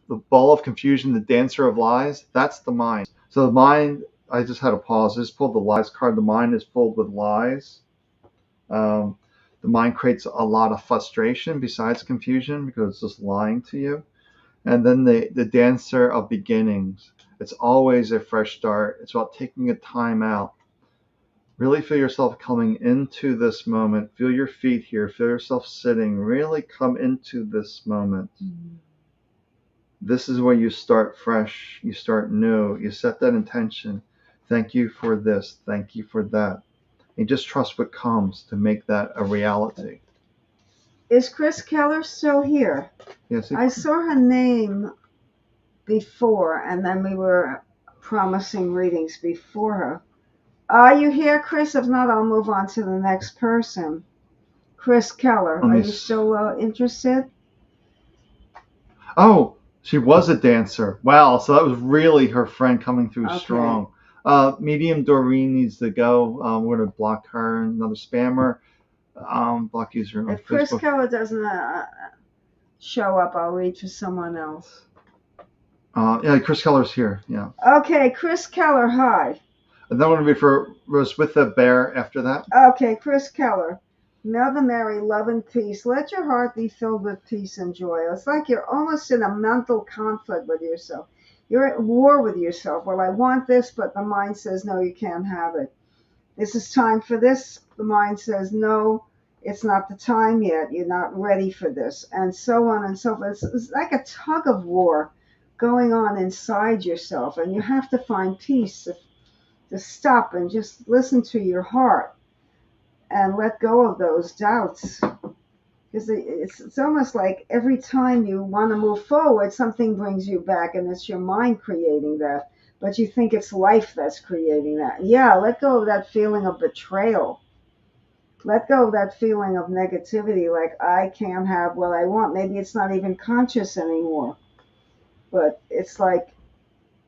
The ball of confusion, the dancer of lies, that's the mind. So the mind, I just had a pause. I just pulled the lies card. The mind is filled with lies. Um, the mind creates a lot of frustration besides confusion because it's just lying to you. And then the dancer of beginnings. It's always a fresh start. It's about taking a time out. Really feel yourself coming into this moment. Feel your feet here. Feel yourself sitting. Really come into this moment. This is where you start fresh, you start new, you set that intention. Thank you for this, thank you for that. And just trust what comes to make that a reality. is Chris Keller still here? Yes, I saw her name before, and then we were promising readings before her. Are you here, Chris? If not, I'll move on to the next person. Chris Keller, are you still interested? Oh, she was a dancer. Wow, so that was really her friend coming through strong. Medium Doreen needs to go. We're going to block her, another spammer. Block user on If Chris Facebook. Keller doesn't show up, I'll read to someone else. Yeah, Chris Keller's here. Yeah. Okay, Chris Keller, hi. And then I'm going to be for Rose with the bear after that. Okay, Chris Keller. Mother Mary, love and peace. Let your heart be filled with peace and joy. It's like you're almost in a mental conflict with yourself. You're at war with yourself. Well, I want this, but the mind says, no, you can't have it. This is time for this. The mind says, no, it's not the time yet. You're not ready for this. And so on and so forth. It's like a tug of war going on inside yourself. And you have to find peace to stop and just listen to your heart and let go of those doubts. Because it's almost like every time you want to move forward, something brings you back, and it's your mind creating that. But you think it's life that's creating that. Yeah, let go of that feeling of betrayal. Let go of that feeling of negativity, like I can't have what I want. Maybe it's not even conscious anymore. But it's like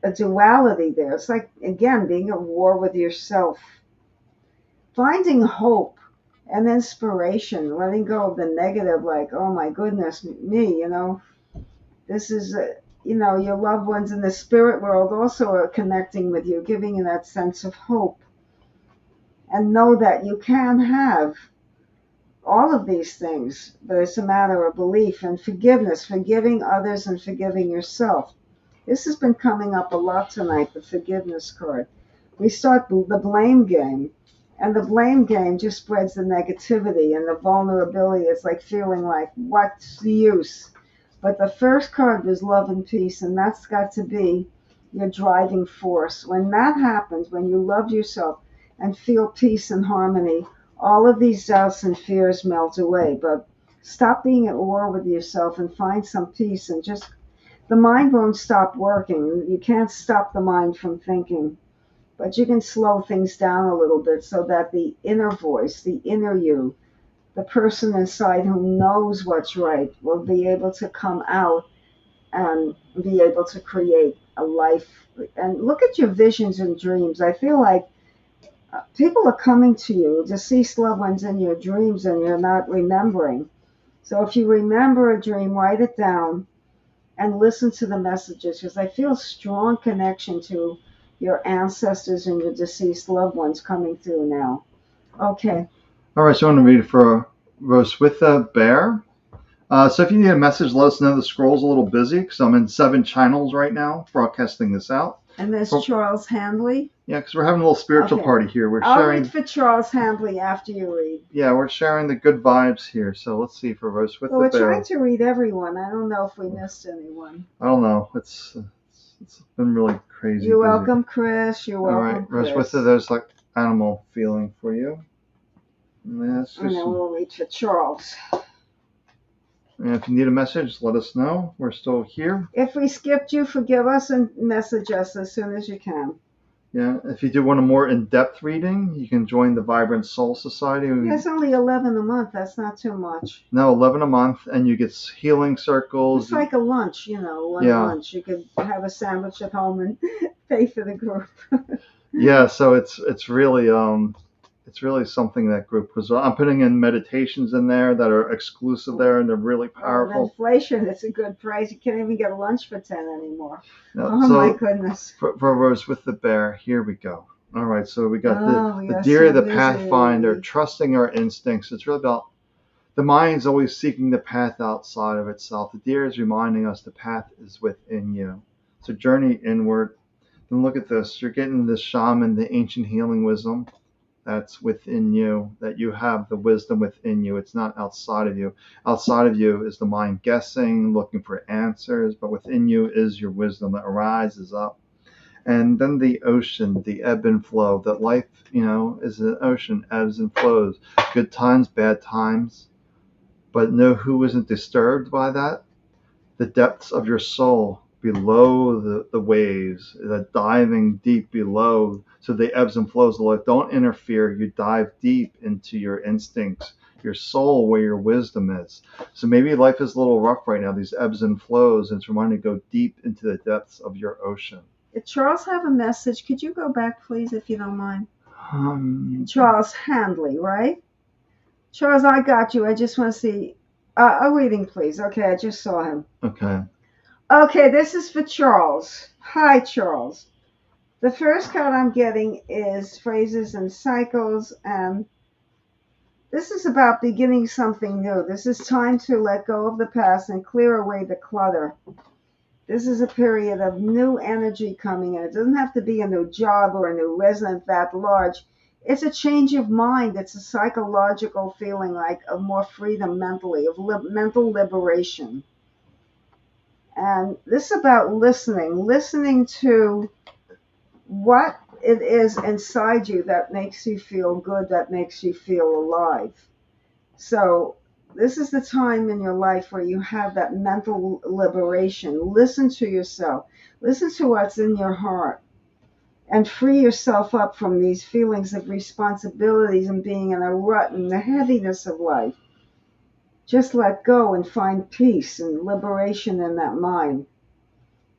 a duality there. It's like, again, being at war with yourself. Finding hope and inspiration, letting go of the negative, like, oh my goodness, me, this is, your loved ones in the spirit world also are connecting with you, giving you that sense of hope. And know that you can have all of these things, but it's a matter of belief and forgiveness, forgiving others and forgiving yourself. This has been coming up a lot tonight, the forgiveness card. We start the blame game. And the blame game just spreads the negativity and the vulnerability. It's like feeling like, what's the use? But the first card was love and peace, and that's got to be your driving force. When that happens, when you love yourself and feel peace and harmony, all of these doubts and fears melt away. But stop being at war with yourself and find some peace, and just, the mind won't stop working. You can't stop the mind from thinking. But you can slow things down a little bit so that the inner voice, the inner you, the person inside who knows what's right will be able to come out and be able to create a life. And look at your visions and dreams. I feel like people are coming to you, deceased loved ones in your dreams, and you're not remembering. So if you remember a dream, write it down and listen to the messages, because I feel strong connection to your ancestors and your deceased loved ones coming through now. Okay. All right, so I'm going to read for Roswitha Bear. So if you need a message, let us know. The scroll's a little busy because I'm in 7 channels right now broadcasting this out. And there's Charles Handley. Yeah, because we're having a little spiritual party here. I'll read for Charles Handley after you read. Yeah, we're sharing the good vibes here. So let's see for Roswitha Bear. We're trying to read everyone. I don't know if we missed anyone. I don't know. It's been really crazy. You're busy. welcome, Chris. You're welcome, All right, Chris. Roswitha, there's like animal feeling for you. And then we'll read for Charles. And if you need a message, let us know. We're still here. If we skipped you, forgive us and message us as soon as you can. Yeah, if you do want a more in-depth reading, you can join the Vibrant Soul Society. That's only 11 a month. That's not too much. No, 11 a month, and you get healing circles. It's like a lunch, lunch. You could have a sandwich at home and pay for the group. Yeah, so it's really something, that group, because I'm putting in meditations in there that are exclusive there, and they're really powerful. Inflation, it's a good price. You can't even get a lunch for 10 anymore. No, oh, my goodness. For Roswitha Bear, here we go. All right, so we got the deer, the pathfinder, trusting our instincts. It's really about the mind's always seeking the path outside of itself. The deer is reminding us the path is within you. So journey inward. Then look at this. You're getting the shaman, the ancient healing wisdom that's within you, that you have the wisdom within you. It's not outside of you. Outside of you is the mind guessing, looking for answers, but within you is your wisdom that arises up. And then the ocean, the ebb and flow, that life, is an ocean, ebbs and flows, good times, bad times. But know who isn't disturbed by that? The depths of your soul below the waves, the diving deep below. So the ebbs and flows of life don't interfere. You dive deep into your instincts, your soul, where your wisdom is. So maybe life is a little rough right now, these ebbs and flows, and it's reminding you to go deep into the depths of your ocean. Did Charles have a message? Could you go back, please, if you don't mind? Charles Handley, right? Charles, I got you. I just want to see a reading, please. Okay, I just saw him. Okay, this is for Charles. Hi, Charles. The first card I'm getting is phrases and cycles, and this is about beginning something new. This is time to let go of the past and clear away the clutter. This is a period of new energy coming in. It doesn't have to be a new job or a new resident that large. It's a change of mind. It's a psychological feeling like of more freedom mentally, of mental liberation. And this is about listening to what it is inside you that makes you feel good, that makes you feel alive. So this is the time in your life where you have that mental liberation. Listen to yourself. Listen to what's in your heart. And free yourself up from these feelings of responsibilities and being in a rut and the heaviness of life. Just let go and find peace and liberation in that mind.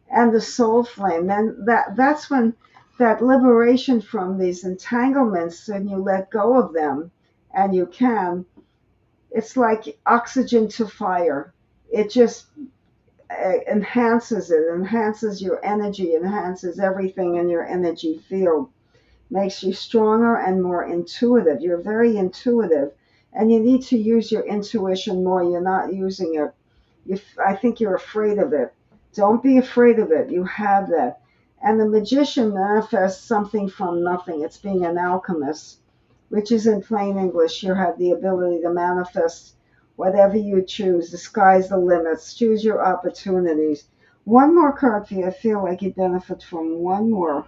And the soul flame. Then that's when that liberation from these entanglements, and you let go of them, and you can, it's like oxygen to fire. It just enhances your energy, enhances everything in your energy field, makes you stronger and more intuitive. You're very intuitive, and you need to use your intuition more. You're not using it. I think you're afraid of it. Don't be afraid of it. You have that. And the magician manifests something from nothing. It's being an alchemist, which is in plain English. You have the ability to manifest whatever you choose. The sky's the limits. Choose your opportunities. One more card for you. I feel like you benefit from one more.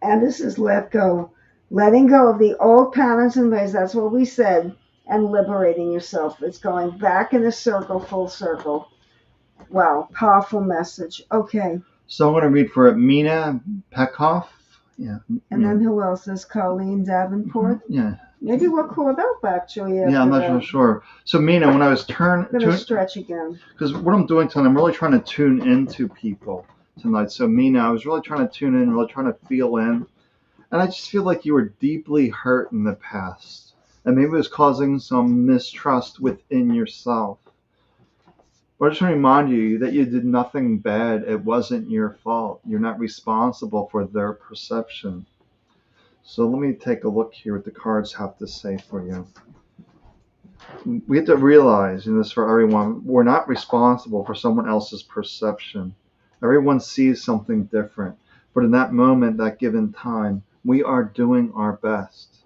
And this is let go. Letting go of the old patterns and ways. That's what we said. And liberating yourself. It's going back in a circle, full circle. Wow, powerful message. Okay. So I'm going to read for Mina Peckhoff. Yeah. And then who else? Is Colleen Davenport? Yeah. Maybe we're caught up actually. Yeah, I'm not sure. So Mina, when I was Gonna stretch again. because what I'm doing tonight, I'm really trying to tune into people tonight. So Mina, I was really trying to tune in, really trying to feel in, and I just feel like you were deeply hurt in the past, and maybe it was causing some mistrust within yourself. But I just want to remind you that you did nothing bad. It wasn't your fault. You're not responsible for their perception. So let me take a look here what the cards have to say for you. We have to realize, and this for everyone, we're not responsible for someone else's perception. Everyone sees something different. But in that moment, that given time, we are doing our best.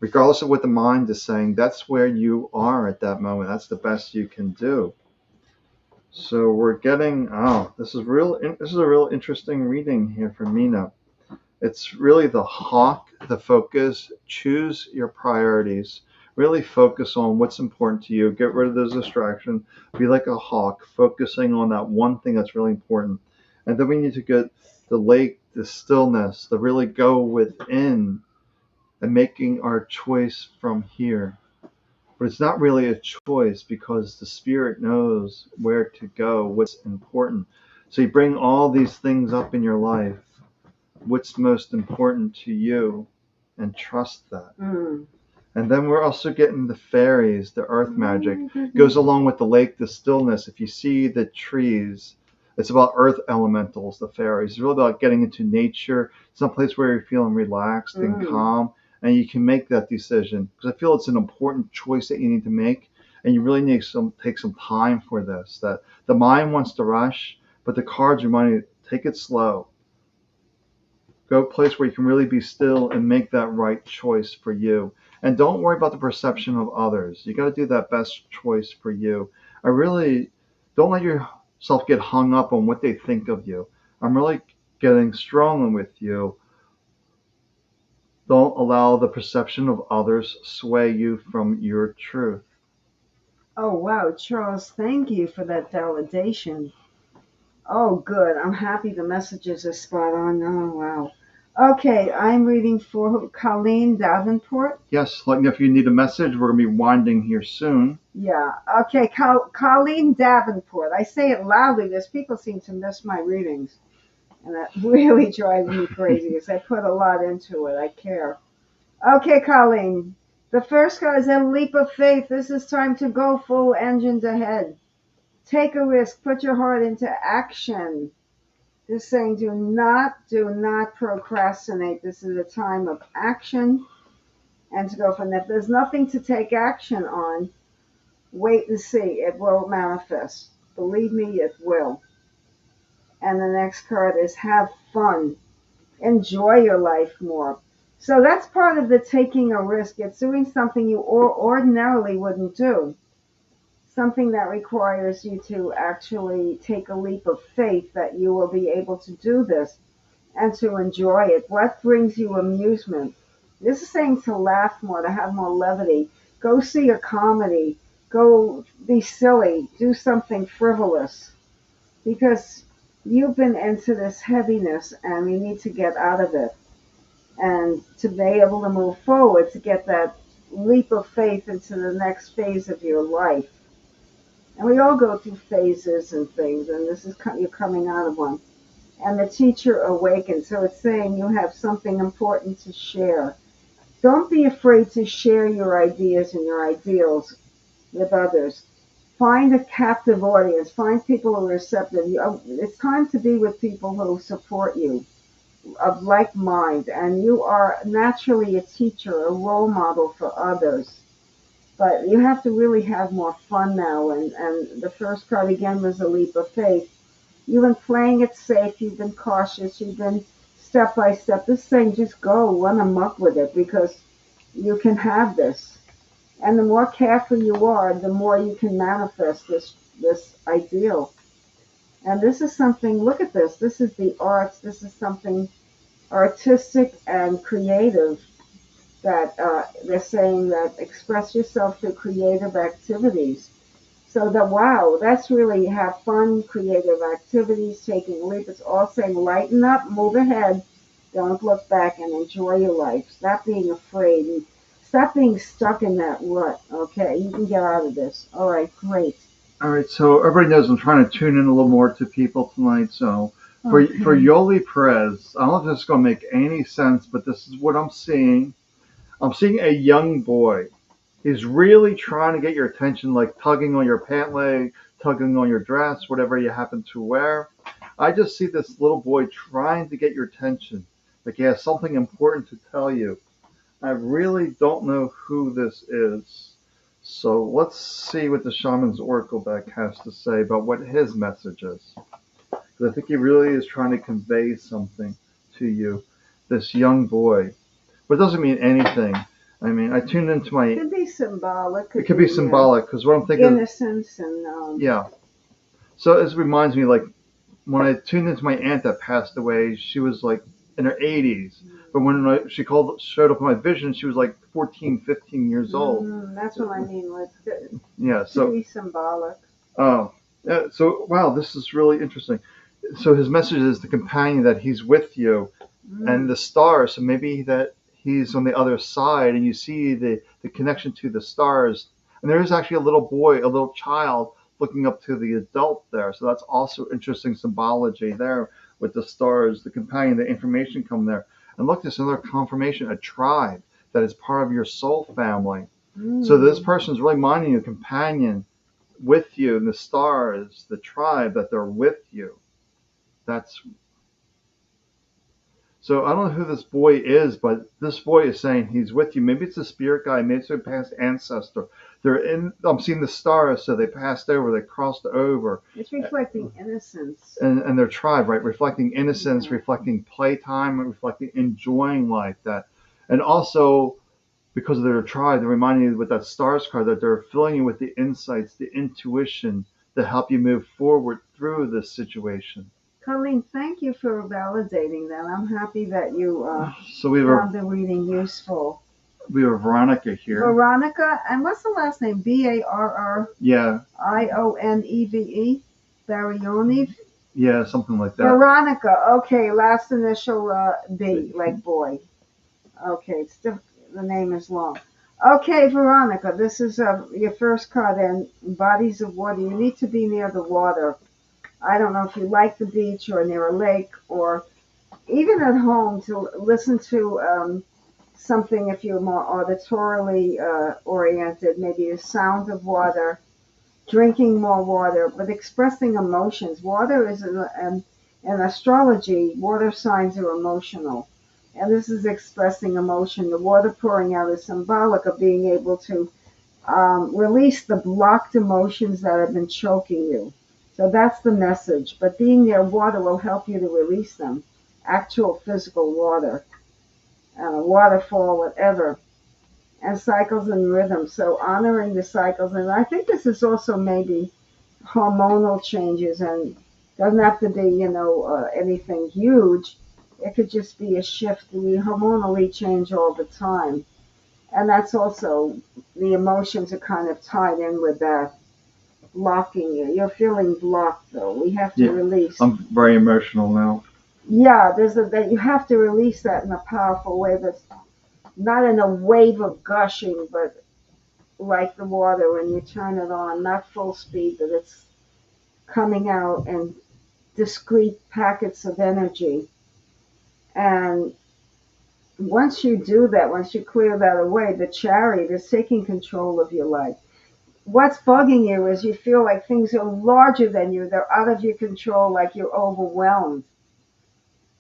Regardless of what the mind is saying, that's where you are at that moment. That's the best you can do. So we're getting, this is a real interesting reading here for Mina. It's really the hawk, the focus, choose your priorities. Really focus on what's important to you. Get rid of those distractions. Be like a hawk, focusing on that one thing that's really important. And then we need to get the lake, the stillness, to really go within and making our choice from here. But it's not really a choice because the spirit knows where to go, what's important. So you bring all these things up in your life. What's most important to you, and trust that. And then we're also getting the fairies, the earth magic. Goes along with the lake, the stillness. If you see the trees, it's about earth elementals, the fairies. It's really about getting into nature, someplace where you're feeling relaxed and calm, and you can make that decision. Because I feel it's an important choice that you need to make, and you really need to take some time for this. That the mind wants to rush, but the cards remind you, take it slow. Go a place where you can really be still and make that right choice for you. And don't worry about the perception of others. You got to do that best choice for you. I really don't let yourself get hung up on what they think of you. I'm really getting strong with you. Don't allow the perception of others sway you from your truth. Oh, wow, Charles, thank you for that validation. Oh, good. I'm happy the messages are spot on. Oh, wow. Okay, I'm reading for Colleen Davenport. Yes, let me know if you need a message. We're going to be winding here soon. Yeah, okay, Colleen Davenport. I say it loudly because people seem to miss my readings. And that really drives me crazy because I put a lot into it. I care. Okay, Colleen. The first card is a leap of faith. This is time to go full engines ahead. Take a risk. Put your heart into action. This saying, do not procrastinate. This is a time of action and to go from there. If there's nothing to take action on, wait and see. It will manifest. Believe me, it will. And the next card is have fun. Enjoy your life more. So that's part of the taking a risk. It's doing something you ordinarily wouldn't do. Something that requires you to actually take a leap of faith that you will be able to do this and to enjoy it. What brings you amusement? This is saying to laugh more, to have more levity. Go see a comedy. Go be silly. Do something frivolous. Because you've been into this heaviness and you need to get out of it. And to be able to move forward, to get that leap of faith into the next phase of your life. And we all go through phases and things, and this is you're coming out of one. And the teacher awakens. So it's saying you have something important to share. Don't be afraid to share your ideas and your ideals with others. Find a captive audience. Find people who are receptive. It's time to be with people who support you, of like mind. And you are naturally a teacher, a role model for others. But you have to really have more fun now. And the first card again was a leap of faith. You've been playing it safe. You've been cautious. You've been step by step. This thing, just go, run amok with it because you can have this. And the more careful you are, the more you can manifest this ideal. And this is something, look at this. This is the arts. This is something artistic and creative that they're saying that express yourself through creative activities. So that, wow, that's really have fun, creative activities, taking a leap. It's all saying lighten up, move ahead, don't look back, and enjoy your life. Stop being afraid. And Stop being stuck in that rut. Okay, you can get out of this. All right, great. All right, so everybody knows I'm trying to tune in a little more to people tonight. So for Okay. Yoli Perez, I don't know if this is going to make any sense, but this is what I'm seeing. I'm seeing a young boy. He's really trying to get your attention, like tugging on your pant leg, tugging on your dress, whatever you happen to wear. I just see this little boy trying to get your attention, like he has something important to tell you. I really don't know who this is. So let's see what the Shaman's Oracle deck has to say about what his message is. Because I think he really is trying to convey something to you, this young boy. But it doesn't mean anything. I mean, I tuned into my. It could be symbolic. It could be symbolic because what I'm thinking. Innocence and. Yeah. So it reminds me, like, when I tuned into my aunt that passed away, she was like in her 80s. But when she showed up in my vision, she was like 14, 15 years old. That's what I mean. Yeah, so. Could be symbolic. Oh, yeah, so wow, this is really interesting. So his message is the companion, that he's with you, and the stars. So maybe that he's on the other side, and you see the connection to the stars. And there is actually a little boy, a little child, looking up to the adult there. So that's also interesting symbology there with the stars, the companion, the information come there. And look, there's another confirmation, a tribe that is part of your soul family. So this person is really minding you, a companion with you, and the stars, the tribe, that they're with you. That's So I don't know who this boy is, but this boy is saying he's with you. Maybe it's a spirit guide, maybe it's a past ancestor. I'm seeing the stars, so they passed over, they crossed over. It's reflecting innocence. And their tribe, right? Reflecting innocence, reflecting playtime, reflecting enjoying life. And also, because of their tribe, they're reminding you with that stars card that they're filling you with the insights, the intuition to help you move forward through this situation. Colleen, thank you for validating that. I'm happy that you So we found the reading useful. We have Veronica here. Veronica, and what's the last name? Barrioneve? Yeah. Barrioneve? Yeah, something like that. Veronica. Okay, last initial B, like boy. Okay, the name is long. Okay, Veronica, this is your first card, and bodies of water. You need to be near the water. I don't know if you like the beach or near a lake or even at home to listen to something if you're more auditorily oriented, maybe the sound of water, drinking more water, but expressing emotions. Water is, in astrology, water signs are emotional. And this is expressing emotion. The water pouring out is symbolic of being able to release the blocked emotions that have been choking you. So that's the message. But being near water will help you to release them. Actual physical water, waterfall, whatever. And cycles and rhythms. So honoring the cycles. And I think this is also maybe hormonal changes, and doesn't have to be, anything huge. It could just be a shift. We hormonally change all the time. And that's also, the emotions are kind of tied in with that. Blocking you. You're feeling blocked, though. We have to release. I'm very emotional now. Yeah, that you have to release that in a powerful way, but not in a wave of gushing, but like the water when you turn it on, not full speed, but it's coming out in discrete packets of energy. And once you do that, once you clear that away, the chariot is taking control of your life. What's bugging you is you feel like things are larger than you. They're out of your control, like you're overwhelmed.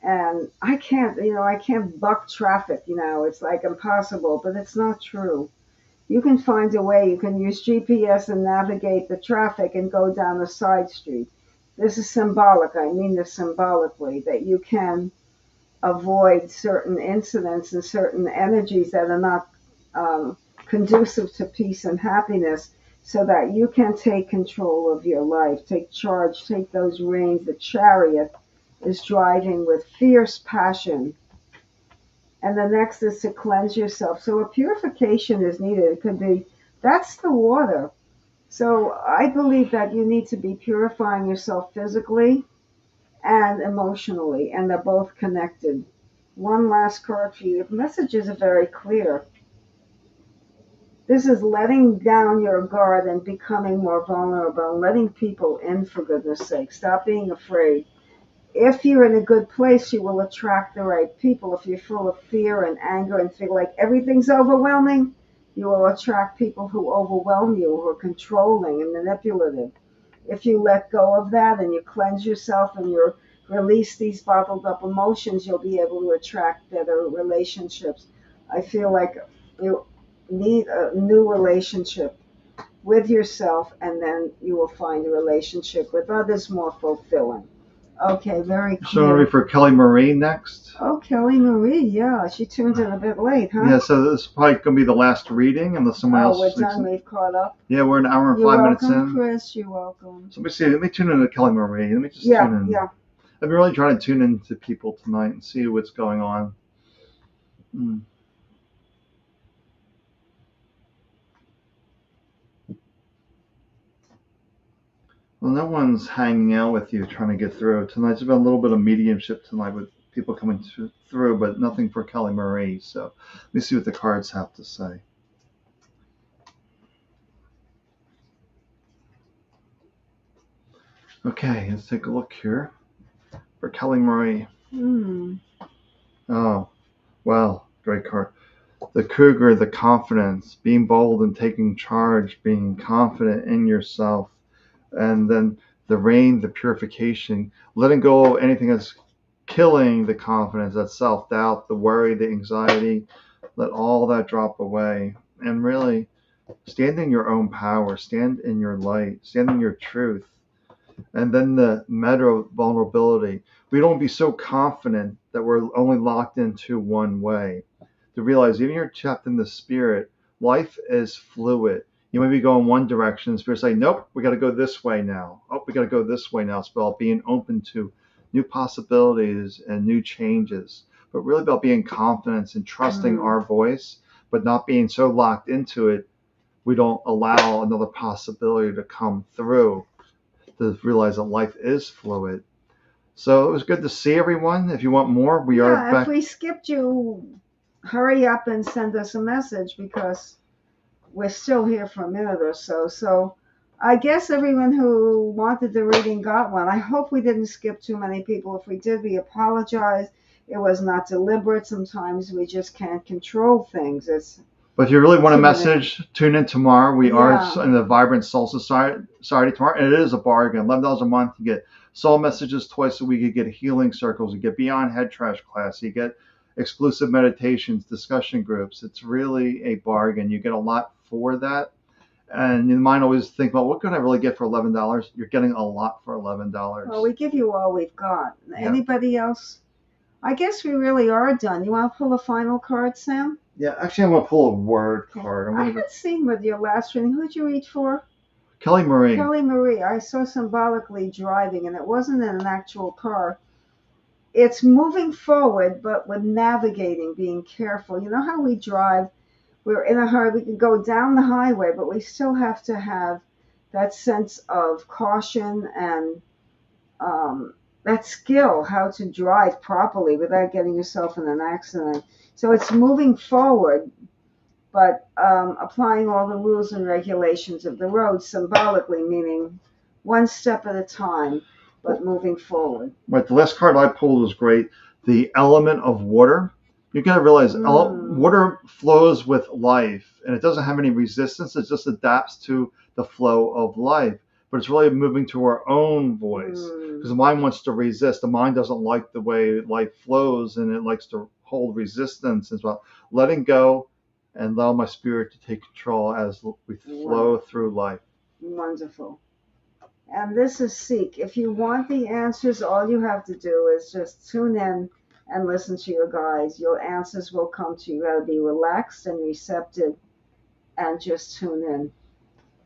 And I can't buck traffic, it's like impossible, but it's not true. You can find a way. You can use GPS and navigate the traffic and go down a side street. This is symbolic. I mean this symbolically, that you can avoid certain incidents and certain energies that are not conducive to peace and happiness, so that you can take control of your life, take charge, take those reins. The chariot is driving with fierce passion. And the next is to cleanse yourself. So a purification is needed. It could be, that's the water. So I believe that you need to be purifying yourself physically and emotionally, and they're both connected. One last card for you. The messages are very clear. This is letting down your guard and becoming more vulnerable and letting people in, for goodness sake. Stop being afraid. If you're in a good place, you will attract the right people. If you're full of fear and anger and feel like everything's overwhelming, you will attract people who overwhelm you, who are controlling and manipulative. If you let go of that and you cleanse yourself and you release these bottled up emotions, you'll be able to attract better relationships. I feel like you need a new relationship with yourself, and then you will find a relationship with others more fulfilling. Okay, very So we're clear. for Kelly Marie next. Oh, Kelly Marie, yeah, she tuned in a bit late, huh? Yeah, so this is probably going to be the last reading unless someone else. Oh, we're done. We've caught up. Yeah, we're an hour and You're 5 minutes welcome, in. Chris. You're welcome. So let me see. Let me tune in to Kelly Marie. Let me just Yeah, tune in. yeah. I've been really trying to tune into people tonight and see what's going on. Well, no one's hanging out with you trying to get through. Tonight's been a little bit of mediumship tonight with people coming through, but nothing for Kelly Marie. So let me see what the cards have to say. Okay, let's take a look here for Kelly Marie. Oh, wow, great card. The Cougar, the confidence, being bold and taking charge, being confident in yourself. And then the rain, the purification, letting go of anything that's killing the confidence, that self-doubt, the worry, the anxiety. Let all that drop away. And really stand in your own power, stand in your light, stand in your truth. And then the meta vulnerability. We don't be so confident that we're only locked into one way. To realize even you're trapped in the spirit, life is fluid. You may be going one direction, spirit say, nope, we got to go this way now. Oh, we got to go this way now. It's about being open to new possibilities and new changes, but really about being confident and trusting our voice, but not being so locked into it, we don't allow another possibility to come through, to realize that life is fluid. So it was good to see everyone. If you want more, we are back. If we skipped you, hurry up and send us a message because we're still here for a minute or so. So I guess everyone who wanted the reading got one. I hope we didn't skip too many people. If we did, we apologize. It was not deliberate. Sometimes we just can't control things. But if you really want a message, tune in tomorrow. We are in the Vibrant Soul Society tomorrow, and it is a bargain. $11 a month. You get soul messages twice a week. You get healing circles. You get Beyond Head Trash class. You get exclusive meditations, discussion groups. It's really a bargain. You get a lot for that. And your mind always think, well, what could I really get for $11? You're getting a lot for $11. Well, we give you all we've got. Anybody else? I guess we really are done. You want to pull a final card, Sam? Yeah, actually, I'm going to pull a word card. I had seen with your last reading. Who'd you read for? Kelly Marie. Kelly Marie. I saw symbolically driving, and it wasn't in an actual car. It's moving forward, but with navigating, being careful. You know how we drive? We're in a hurry. We can go down the highway, but we still have to have that sense of caution and that skill, how to drive properly without getting yourself in an accident. So it's moving forward, but applying all the rules and regulations of the road symbolically, meaning one step at a time, but moving forward. Right, the last card I pulled was great. The element of water. You got to realize water flows with life, and it doesn't have any resistance. It just adapts to the flow of life. But it's really moving to our own voice, because the mind wants to resist. The mind doesn't like the way life flows, and it likes to hold resistance. It's about letting go and allow my spirit to take control as we flow through life. Wonderful. And this is Seek. If you want the answers, all you have to do is just tune in and listen to your guides. Your answers will come to you. You got to be relaxed and receptive and just tune in.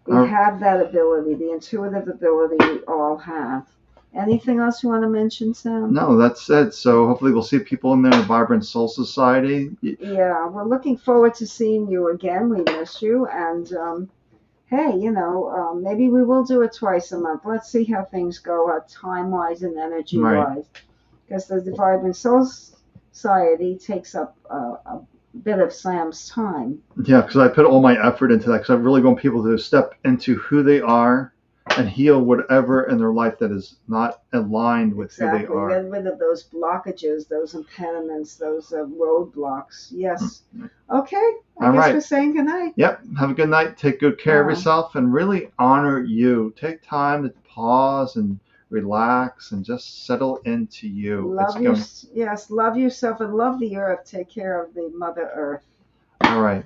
We have that ability, the intuitive ability we all have. Anything else you want to mention, Sam? No, that's it. So hopefully we'll see people in there in the Vibrant Soul Society. Yeah, we're looking forward to seeing you again. We miss you. And hey, maybe we will do it twice a month. Let's see how things go time-wise and energy-wise. Because the Vibrant Soul Society takes up a bit of Sam's time. Yeah, because I put all my effort into that because I really want people to step into who they are and heal whatever in their life that is not aligned with who they are. Get rid of those blockages, those impediments, those roadblocks. Yes. Okay. I guess we're saying goodnight. Yep. Have a good night. Take good care of yourself and really honor you. Take time to pause and relax and just settle into you. Love yourself and love the earth. Take care of the Mother Earth. All right.